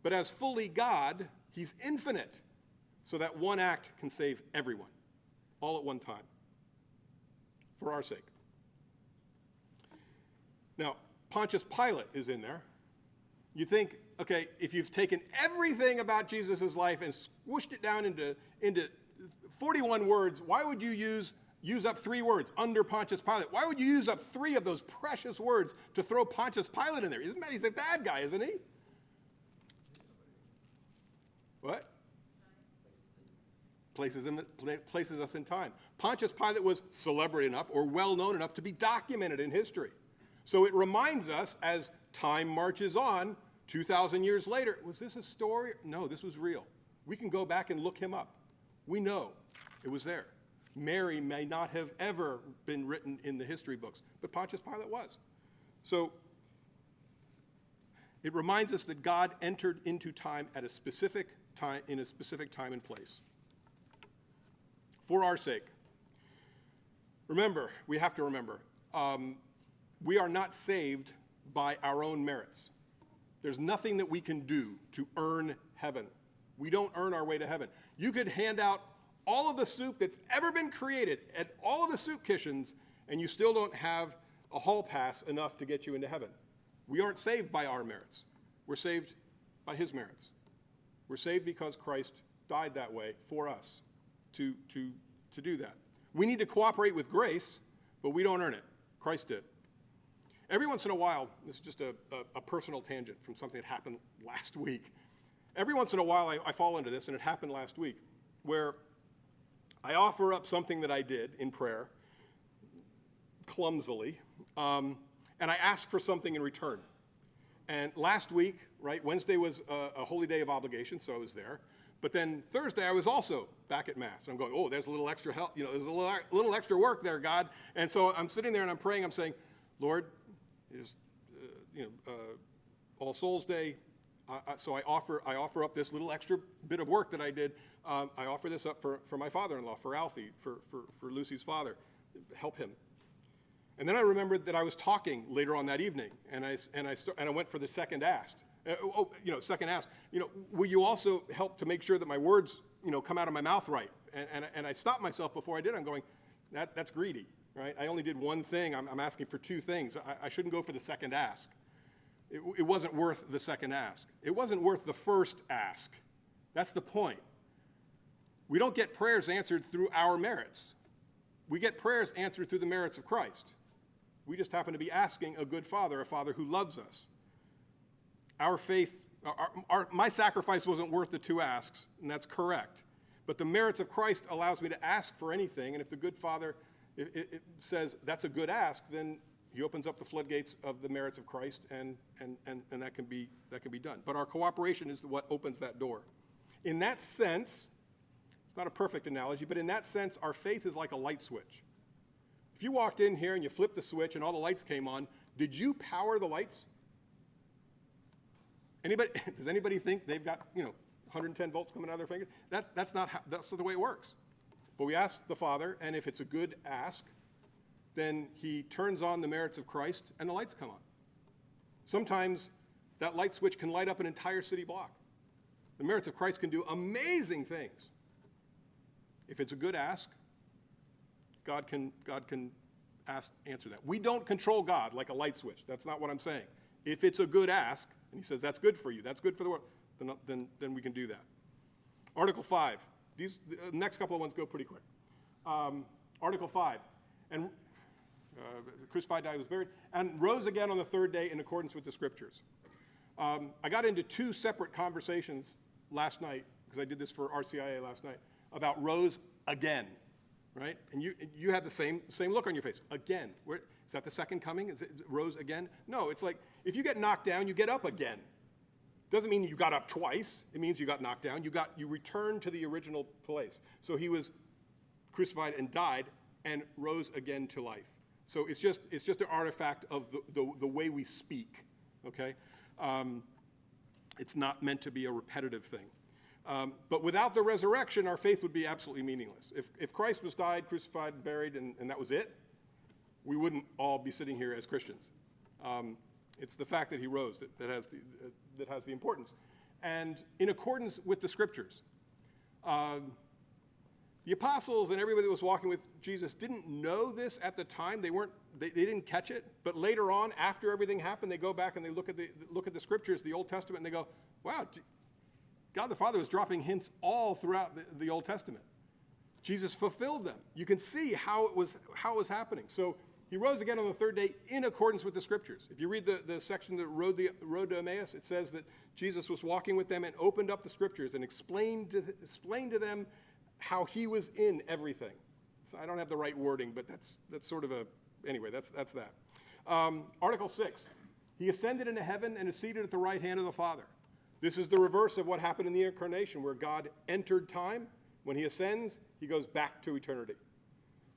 But as fully God, he's infinite, so that one act can save everyone, all at one time, for our sake. Now, Pontius Pilate is in there. You think, okay, if you've taken everything about Jesus' life and squished it down into 41 words, why would you use up 3 words, under Pontius Pilate? Why would you use up 3 of those precious words to throw Pontius Pilate in there? He's a bad guy, isn't he? What? Places us in time. Pontius Pilate was celebrity enough or well-known enough to be documented in history. So it reminds us as time marches on, 2,000 years later, was this a story? No, this was real. We can go back and look him up. We know it was there. Mary may not have ever been written in the history books, but Pontius Pilate was. So it reminds us that God entered into time at a specific time, in a specific time and place, for our sake. Remember, we have to remember, we are not saved by our own merits. There's nothing that we can do to earn heaven. We don't earn our way to heaven. You could hand out all of the soup that's ever been created at all of the soup kitchens, and you still don't have a hall pass enough to get you into heaven. We aren't saved by our merits. We're saved by his merits. We're saved because Christ died that way for us to do that. We need to cooperate with grace, but we don't earn it. Christ did. Every once in a while, this is just a personal tangent from something that happened last week. Every once in a while, I fall into this, and it happened last week, where I offer up something that I did in prayer, clumsily, and I ask for something in return. And last week, right, Wednesday was a holy day of obligation, so I was there. But then Thursday, I was also back at Mass. And I'm going, oh, there's a little extra help, there's a little extra work there, God. And so I'm sitting there and I'm praying, I'm saying, Lord, All Souls Day, so I offer up this little extra bit of work that I did. I offer this up for my father-in-law, for Alfie, for Lucy's father. Help him. And then I remembered that I was talking later on that evening, and I went for the second ask. Second ask. Will you also help to make sure that my words, come out of my mouth right? And I stopped myself before I did. I'm going, that's greedy, right? I only did one thing. I'm asking for 2 things. I shouldn't go for the second ask. It wasn't worth the second ask. It wasn't worth the first ask. That's the point. We don't get prayers answered through our merits. We get prayers answered through the merits of Christ. We just happen to be asking a good Father, a Father who loves us. Our faith, my sacrifice wasn't worth the 2 asks, and that's correct. But the merits of Christ allows me to ask for anything, and if the good Father it says that's a good ask, then he opens up the floodgates of the merits of Christ, and that can be done. But our cooperation is what opens that door. In that sense, it's not a perfect analogy, but in that sense, our faith is like a light switch. If you walked in here and you flipped the switch and all the lights came on, did you power the lights? Does anybody think they've got 110 volts coming out of their fingers? That's not the way it works. But we ask the Father, and if it's a good ask, then he turns on the merits of Christ and the lights come on. Sometimes that light switch can light up an entire city block. The merits of Christ can do amazing things. If it's a good ask, God can answer that. We don't control God like a light switch. That's not what I'm saying. If it's a good ask, and he says that's good for you, that's good for the world, then we can do that. Article 5. The next couple of ones go pretty quick. Article 5. And crucified, died, was buried, and rose again on the 3rd day in accordance with the Scriptures. I got into 2 separate conversations last night, because I did this for RCIA last night, about rose again. Right? And you had the same look on your face. Again. Is that the second coming? Is it rose again? No, it's like if you get knocked down, you get up again. Doesn't mean you got up twice. It means you got knocked down. You returned to the original place. So he was crucified and died and rose again to life. So it's just an artifact of the way we speak. Okay? It's not meant to be a repetitive thing. But without the resurrection, our faith would be absolutely meaningless. If Christ was died, crucified, and buried, and that was it, we wouldn't all be sitting here as Christians. It's the fact that he rose that has the importance. And in accordance with the Scriptures, the apostles and everybody that was walking with Jesus didn't know this at the time. They didn't catch it. But later on, after everything happened, they go back and they look at the Scriptures, the Old Testament, and they go, wow, God the Father was dropping hints all throughout the Old Testament. Jesus fulfilled them. You can see how it was happening. So he rose again on the 3rd day in accordance with the Scriptures. If you read the section that road to Emmaus, it says that Jesus was walking with them and opened up the Scriptures and explained to them how he was in everything. So I don't have the right wording, but that's sort of anyway, that's that. Article 6, he ascended into heaven and is seated at the right hand of the Father. This is the reverse of what happened in the incarnation, where God entered time. When he ascends, he goes back to eternity.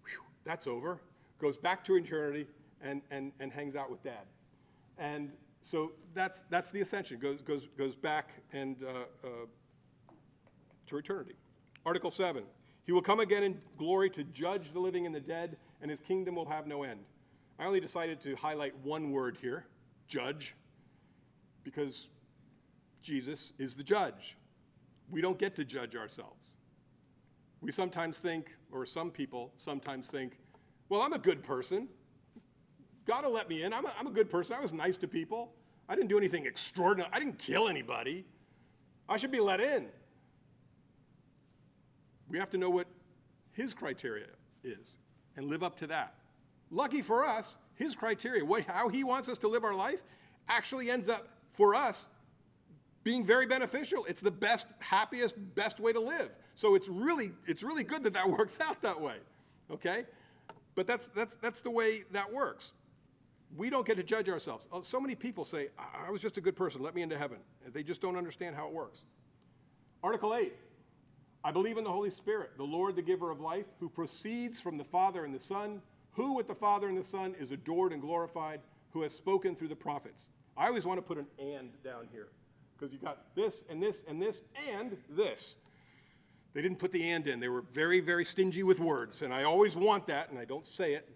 Whew, that's over. Goes back to eternity and hangs out with Dad. And so that's the ascension. Goes back and to eternity. Article 7. He will come again in glory to judge the living and the dead, and his kingdom will have no end. I only decided to highlight one word here, judge, because Jesus is the judge. We don't get to judge ourselves. We sometimes think, or some people sometimes think, well, I'm a good person. God will let me in. I'm a good person. I was nice to people. I didn't do anything extraordinary. I didn't kill anybody. I should be let in. We have to know what his criteria is and live up to that. Lucky for us, his criteria, how he wants us to live our life, actually ends up, for us, being very beneficial. It's the best, happiest, best way to live. So it's really good that works out that way, okay? But that's the way that works. We don't get to judge ourselves. So many people say, I was just a good person, let me into heaven. And they just don't understand how it works. Article 8, I believe in the Holy Spirit, the Lord, the giver of life, who proceeds from the Father and the Son, who with the Father and the Son is adored and glorified, who has spoken through the prophets. I always want to put an and down here, because you got this and this and this and this. They didn't put the and in. They were very, very stingy with words, and I always want that, and I don't say it.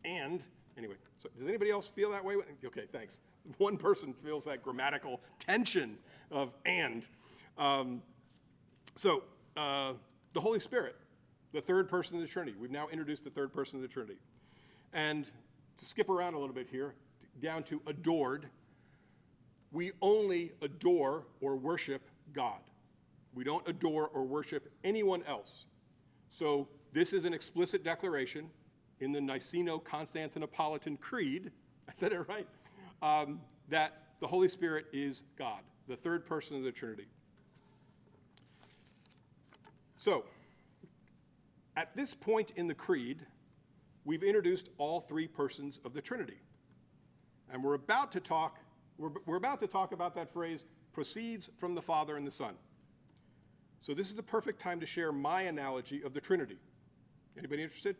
And, anyway, so does anybody else feel that way? Okay, thanks. One person feels that grammatical tension of and. So, the Holy Spirit, the third person of the Trinity. We've now introduced the third person of the Trinity. And to skip around a little bit here, down to adored, we only adore or worship God. We don't adore or worship anyone else. So this is an explicit declaration in the Niceno-Constantinopolitan Creed, I said it right, that the Holy Spirit is God, the third person of the Trinity. So, at this point in the Creed, we've introduced all three persons of the Trinity. And we're about to talk about that phrase, proceeds from the Father and the Son. So this is the perfect time to share my analogy of the Trinity. Anybody interested?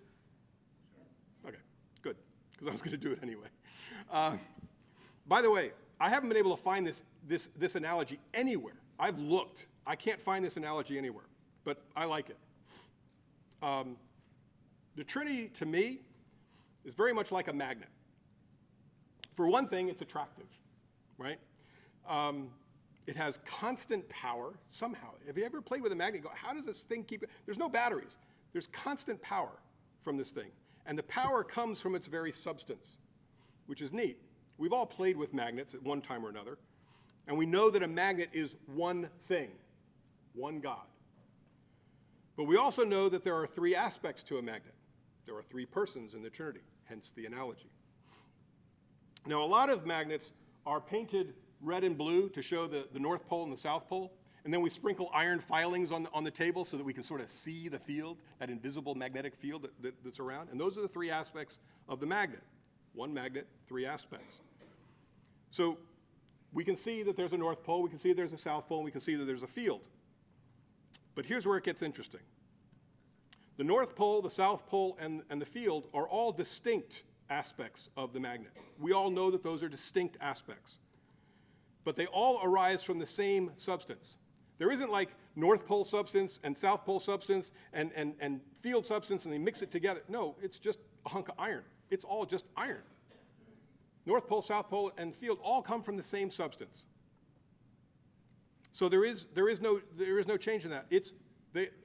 Okay, good, because I was going to do it anyway. By the way, I haven't been able to find this analogy anywhere. I've looked. I can't find this analogy anywhere, but I like it. The Trinity, to me, is very much like a magnet. For one thing, it's attractive, right? It has constant power somehow. Have you ever played with a magnet and go, how does this thing keep it? There's no batteries. There's constant power from this thing. And the power comes from its very substance, which is neat. We've all played with magnets at one time or another, and we know that a magnet is one thing, one God. But we also know that there are three aspects to a magnet. There are three persons in the Trinity, hence the analogy. Now, a lot of magnets are painted red and blue to show the North Pole and the South Pole, and then we sprinkle iron filings on the table so that we can sort of see the field, that invisible magnetic field that's around. And those are the three aspects of the magnet. One magnet, three aspects. So we can see that there's a North Pole, we can see there's a South Pole, and we can see that there's a field. But here's where it gets interesting. The North Pole, the South Pole, and the field are all distinct aspects of the magnet. We all know that those are distinct aspects. But they all arise from the same substance. There isn't like North Pole substance and South Pole substance and field substance and they mix it together. No, it's just a hunk of iron. It's all just iron. North Pole, South Pole, and field all come from the same substance. So there is no change in that.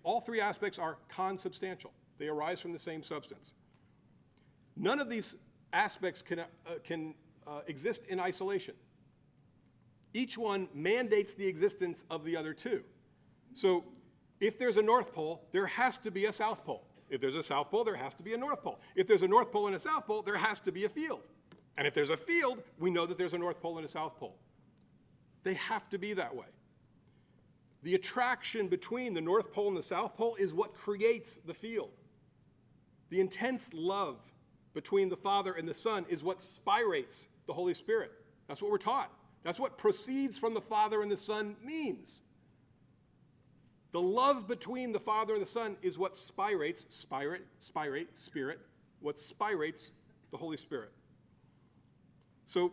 All three aspects are consubstantial. They arise from the same substance. None of these aspects can exist in isolation. Each one mandates the existence of the other two. So if there's a North Pole, there has to be a South Pole. If there's a South Pole, there has to be a North Pole. If there's a North Pole and a South Pole, there has to be a field. And if there's a field, we know that there's a North Pole and a South Pole. They have to be that way. The attraction between the North Pole and the South Pole is what creates the field. The intense love between the Father and the Son is what spirates the Holy Spirit. That's what we're taught. That's what proceeds from the Father and the Son means. The love between the Father and the Son is what spirates the Holy Spirit. So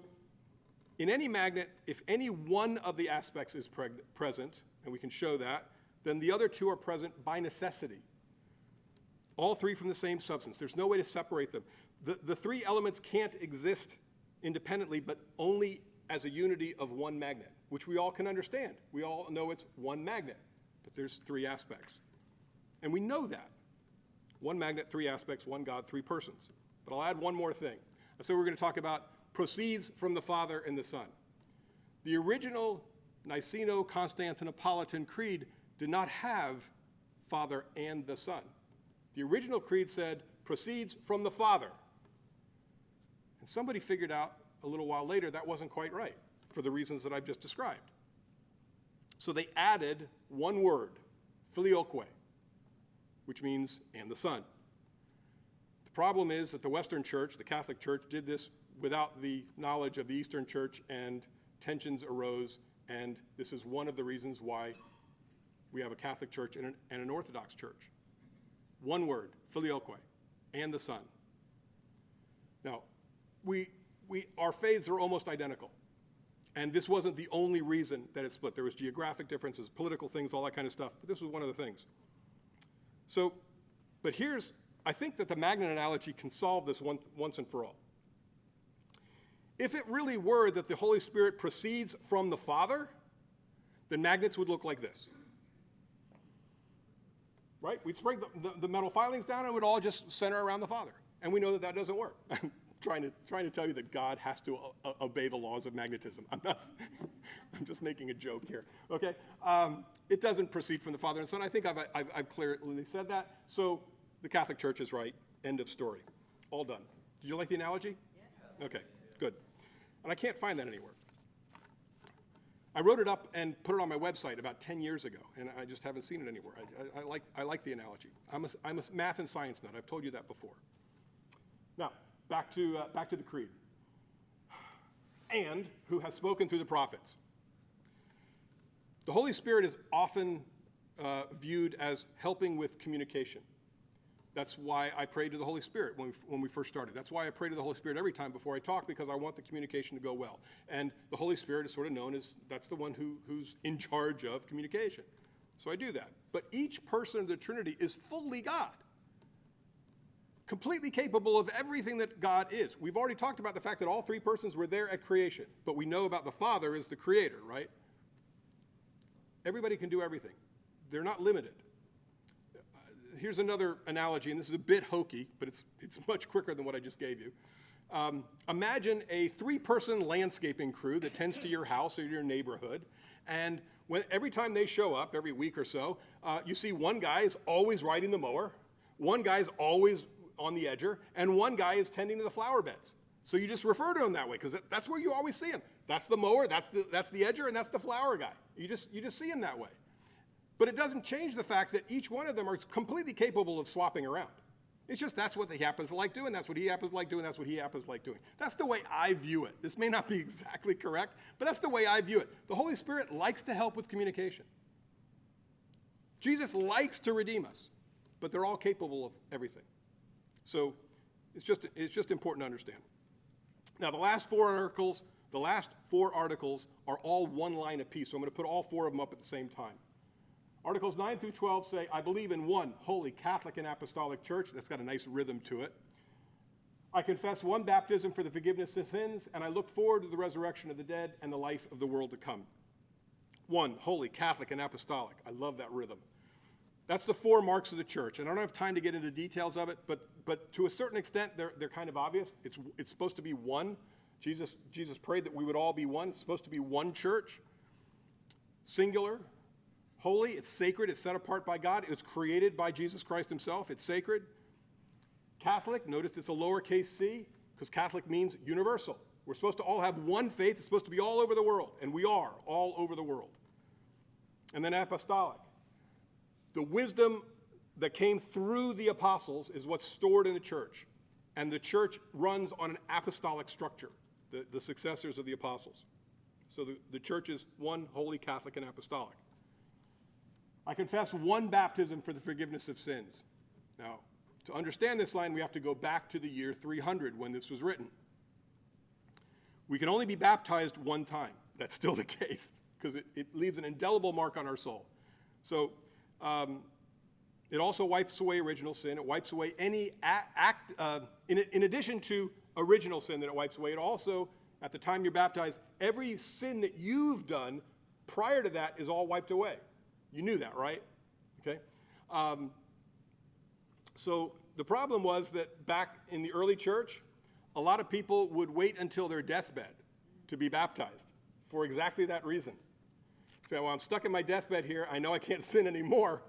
in any magnet, if any one of the aspects is present, and we can show that, then the other two are present by necessity. All three from the same substance. There's no way to separate them. The three elements can't exist independently, but only as a unity of one magnet, which we all can understand. We all know it's one magnet, but there's three aspects. And we know that. One magnet, three aspects, one God, three persons. But I'll add one more thing. So we're going to talk about proceeds from the Father and the Son. The original Niceno-Constantinopolitan Creed did not have Father and the Son. The original creed said, proceeds from the Father. And somebody figured out a little while later that wasn't quite right for the reasons that I've just described. So they added one word, filioque, which means and the Son. The problem is that the Western Church, the Catholic Church, did this without the knowledge of the Eastern Church, and tensions arose, and this is one of the reasons why we have a Catholic Church and an Orthodox Church. One word, filioque, and the Son. Now, our faiths are almost identical, and this wasn't the only reason that it split. There was geographic differences, political things, all that kind of stuff, but this was one of the things. So, but I think that the magnet analogy can solve this once and for all. If it really were that the Holy Spirit proceeds from the Father, then magnets would look like this. Right? We'd spring the metal filings down and it would all just center around the Father. And we know that that doesn't work. I'm trying to tell you that God has to obey the laws of magnetism. I'm just making a joke here, okay? It doesn't proceed from the Father and Son. I think I've clearly said that. So the Catholic Church is right. End of story. All done. Did you like the analogy? Yeah. Okay, good. And I can't find that anywhere. I wrote it up and put it on my website about 10 years ago, and I just haven't seen it anywhere. I like the analogy. I'm a math and science nut. I've told you that before. Now, back to the creed. And who has spoken through the prophets. The Holy Spirit is often viewed as helping with communication. That's why I pray to the Holy Spirit when we first started. That's why I pray to the Holy Spirit every time before I talk, because I want the communication to go well. And the Holy Spirit is sort of known as, that's the one who's in charge of communication. So I do that. But each person of the Trinity is fully God, completely capable of everything that God is. We've already talked about the fact that all three persons were there at creation, but we know about the Father as the creator, right? Everybody can do everything. They're not limited. Here's another analogy, and this is a bit hokey, but it's much quicker than what I just gave you. Imagine a three-person landscaping crew that tends to your house or your neighborhood, and every time they show up, every week or so, you see one guy is always riding the mower, one guy's always on the edger, and one guy is tending to the flower beds. So you just refer to him that way, because that's where you always see him. That's the mower, that's the edger, and that's the flower guy. You just see him that way. But it doesn't change the fact that each one of them are completely capable of swapping around. It's just that's what he happens to like doing, that's what he happens to like doing, that's what he happens to like doing. That's the way I view it. This may not be exactly correct, but that's the way I view it. The Holy Spirit likes to help with communication. Jesus likes to redeem us, but they're all capable of everything. So it's just important to understand. Now, the last four articles are all one line apiece, so I'm going to put all four of them up at the same time. Articles 9 through 12 say, I believe in one holy Catholic and Apostolic Church. That's got a nice rhythm to it. I confess one baptism for the forgiveness of sins, and I look forward to the resurrection of the dead and the life of the world to come. One holy Catholic and Apostolic. I love that rhythm. That's the four marks of the church. And I don't have time to get into details of it, but to a certain extent, they're kind of obvious. It's supposed to be one. Jesus prayed that we would all be one. It's supposed to be one church. Singular. Holy, it's sacred, it's set apart by God. It was created by Jesus Christ himself. It's sacred. Catholic, notice it's a lowercase c, because Catholic means universal. We're supposed to all have one faith. It's supposed to be all over the world, and we are all over the world. And then apostolic. The wisdom that came through the apostles is what's stored in the church. And the church runs on an apostolic structure, the successors of the apostles. So the church is one, holy, Catholic, and apostolic. I confess one baptism for the forgiveness of sins. Now, to understand this line, we have to go back to the year 300 when this was written. We can only be baptized one time. That's still the case, because it leaves an indelible mark on our soul. So it also wipes away original sin. It wipes away any act, in addition to original sin that it wipes away, it also, at the time you're baptized, every sin that you've done prior to that is all wiped away. You knew that, right? Okay. So the problem was that back in the early church, a lot of people would wait until their deathbed to be baptized for exactly that reason. Say, well, I'm stuck in my deathbed here. I know I can't sin anymore.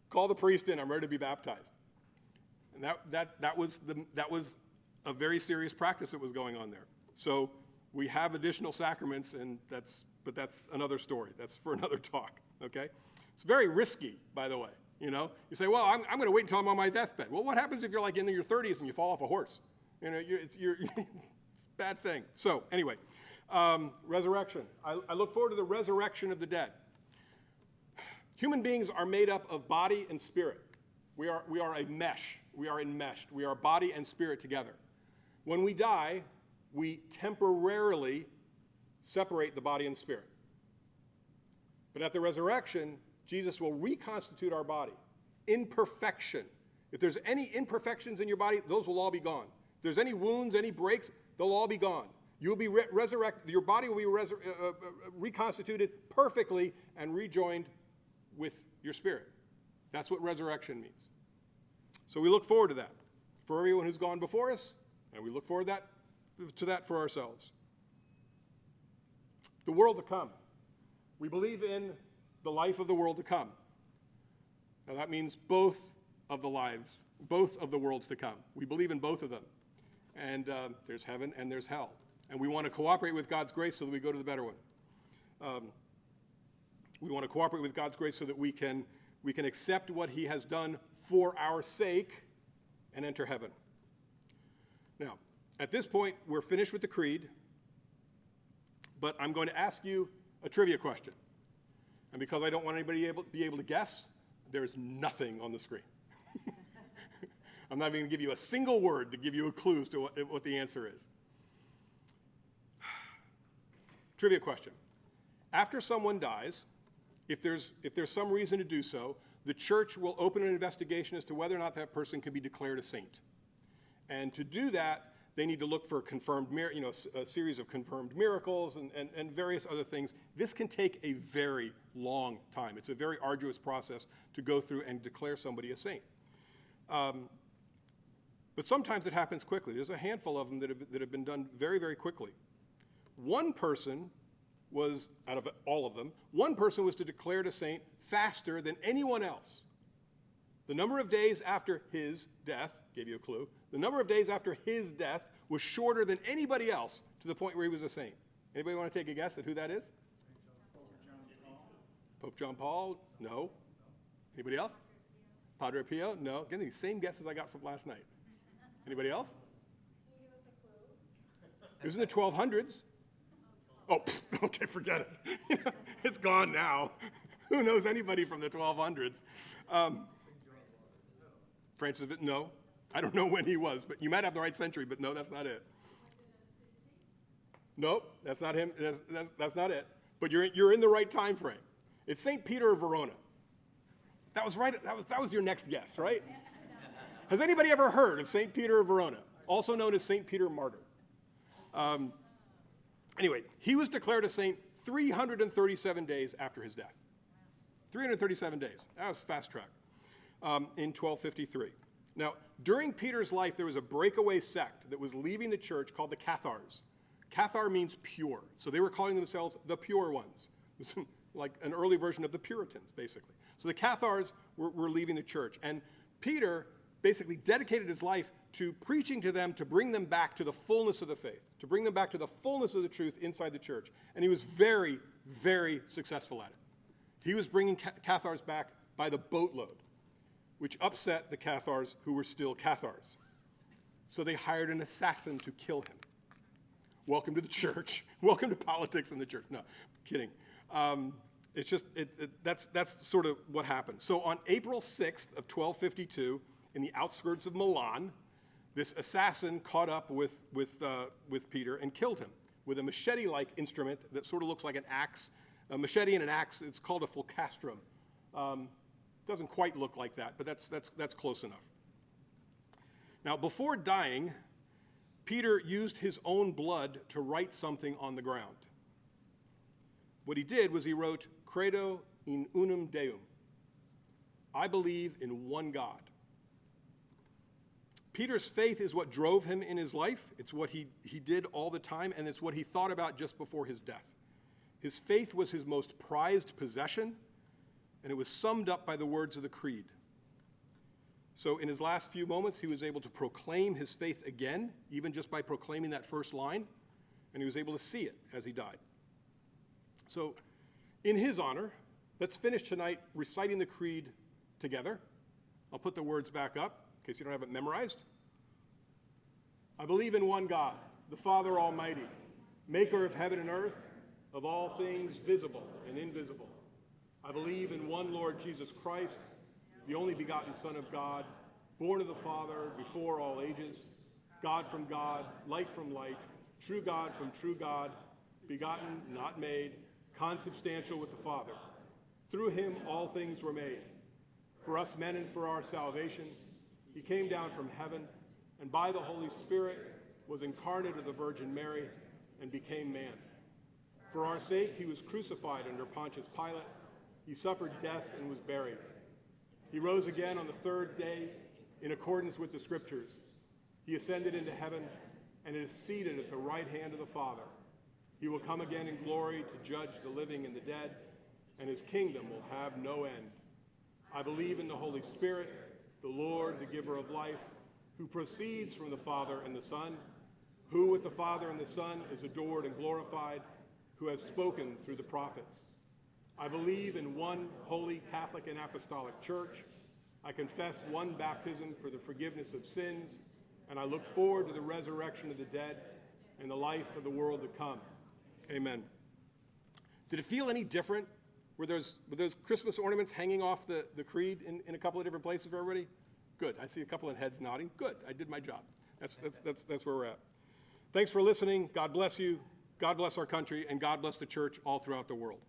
Call the priest in. I'm ready to be baptized. And that was a very serious practice that was going on there. So we have additional sacraments, but that's another story. That's for another talk. Okay. It's very risky, by the way. You say, well, I'm going to wait until I'm on my deathbed. Well, what happens if you're like in your 30s and you fall off a horse? It's a bad thing. So anyway, resurrection. I look forward to the resurrection of the dead. Human beings are made up of body and spirit. We are a mesh. We are enmeshed. We are body and spirit together. When we die, we temporarily separate the body and spirit. But at the resurrection, Jesus will reconstitute our body in perfection. If there's any imperfections in your body, those will all be gone. If there's any wounds, any breaks, they'll all be gone. You'll be resurrected. Your body will be reconstituted perfectly and rejoined with your spirit. That's what resurrection means. So we look forward to that for everyone who's gone before us, and we look forward to that for ourselves. The world to come. We believe in the life of the world to come. Now that means both of the lives, both of the worlds to come. We believe in both of them. And there's heaven and there's hell. And we want to cooperate with God's grace so that we go to the better one. We want to cooperate with God's grace so that we can accept what he has done for our sake and enter heaven. Now, at this point, we're finished with the creed, but I'm going to ask you a trivia question. And because I don't want anybody to be able to guess, there's nothing on the screen. I'm not even going to give you a single word to give you a clue as to what the answer is. Trivia question. After someone dies, if there's some reason to do so, the church will open an investigation as to whether or not that person can be declared a saint. And to do that, they need to look for a series of confirmed miracles and various other things. This can take a very long time. It's a very arduous process to go through and declare somebody a saint. But sometimes it happens quickly. There's a handful of them that have been done very, very quickly. One person was, out of all of them, one person was declared a saint faster than anyone else. The number of days after his death, gave you a clue, the number of days after his death was shorter than anybody else to the point where he was a saint. Anybody want to take a guess at who that is? Pope John Paul? No. Anybody else? Padre Pio? No. Again, these same guesses I got from last night. Anybody else? It was in the 1200s. Oh, okay, forget it. It's gone now. Who knows anybody from the 1200s? Francis, no. I don't know when he was, but you might have the right century, but no, that's not it. Nope, that's not him. That's not it. But you're in the right time frame. It's St. Peter of Verona. That was right. That was your next guess, right? Has anybody ever heard of St. Peter of Verona, also known as St. Peter Martyr? Anyway, he was declared a saint 337 days after his death. 337 days. That was fast track in 1253. Now, during Peter's life, there was a breakaway sect that was leaving the church called the Cathars. Cathar means pure, so they were calling themselves the pure ones. It was like an early version of the Puritans, basically. So the Cathars were leaving the church, and Peter basically dedicated his life to preaching to them to bring them back to the fullness of the faith, to bring them back to the fullness of the truth inside the church. And he was very, very successful at it. He was bringing Cathars back by the boatload, which upset the Cathars who were still Cathars. So they hired an assassin to kill him. Welcome to the church. Welcome to politics in the church. No, kidding. It's just, that's sort of what happened. So on April 6th of 1252, in the outskirts of Milan, this assassin caught up with Peter and killed him with a machete-like instrument that sort of looks like an axe. A machete and an axe, it's called a fulcastrum. Doesn't quite look like that, but that's close enough. Now, before dying, Peter used his own blood to write something on the ground. What he did was he wrote, Credo in unum Deum. I believe in one God. Peter's faith is what drove him in his life. It's what he did all the time, and it's what he thought about just before his death. His faith was his most prized possession, and it was summed up by the words of the creed. So in his last few moments, he was able to proclaim his faith again, even just by proclaiming that first line, and he was able to see it as he died. So in his honor, let's finish tonight reciting the creed together. I'll put the words back up in case you don't have it memorized. I believe in one God, the Father Almighty, maker of heaven and earth, of all things visible and invisible. I believe in one Lord Jesus Christ, the only begotten Son of God, born of the Father before all ages, God from God, light from light, true God from true God, begotten, not made, consubstantial with the Father. Through him all things were made. For us men and for our salvation, he came down from heaven, and by the Holy Spirit was incarnate of the Virgin Mary and became man. For our sake he was crucified under Pontius Pilate. He suffered death and was buried. He rose again on the third day in accordance with the Scriptures. He ascended into heaven and is seated at the right hand of the Father. He will come again in glory to judge the living and the dead, and his kingdom will have no end. I believe in the Holy Spirit, the Lord, the giver of life, who proceeds from the Father and the Son, who with the Father and the Son is adored and glorified, who has spoken through the prophets. I believe in one holy Catholic and Apostolic Church. I confess one baptism for the forgiveness of sins, and I look forward to the resurrection of the dead and the life of the world to come. Amen. Did it feel any different? Were those Christmas ornaments hanging off the creed in a couple of different places for everybody? Good. I see a couple of heads nodding. Good. I did my job. That's where we're at. Thanks for listening. God bless you. God bless our country, and God bless the church all throughout the world.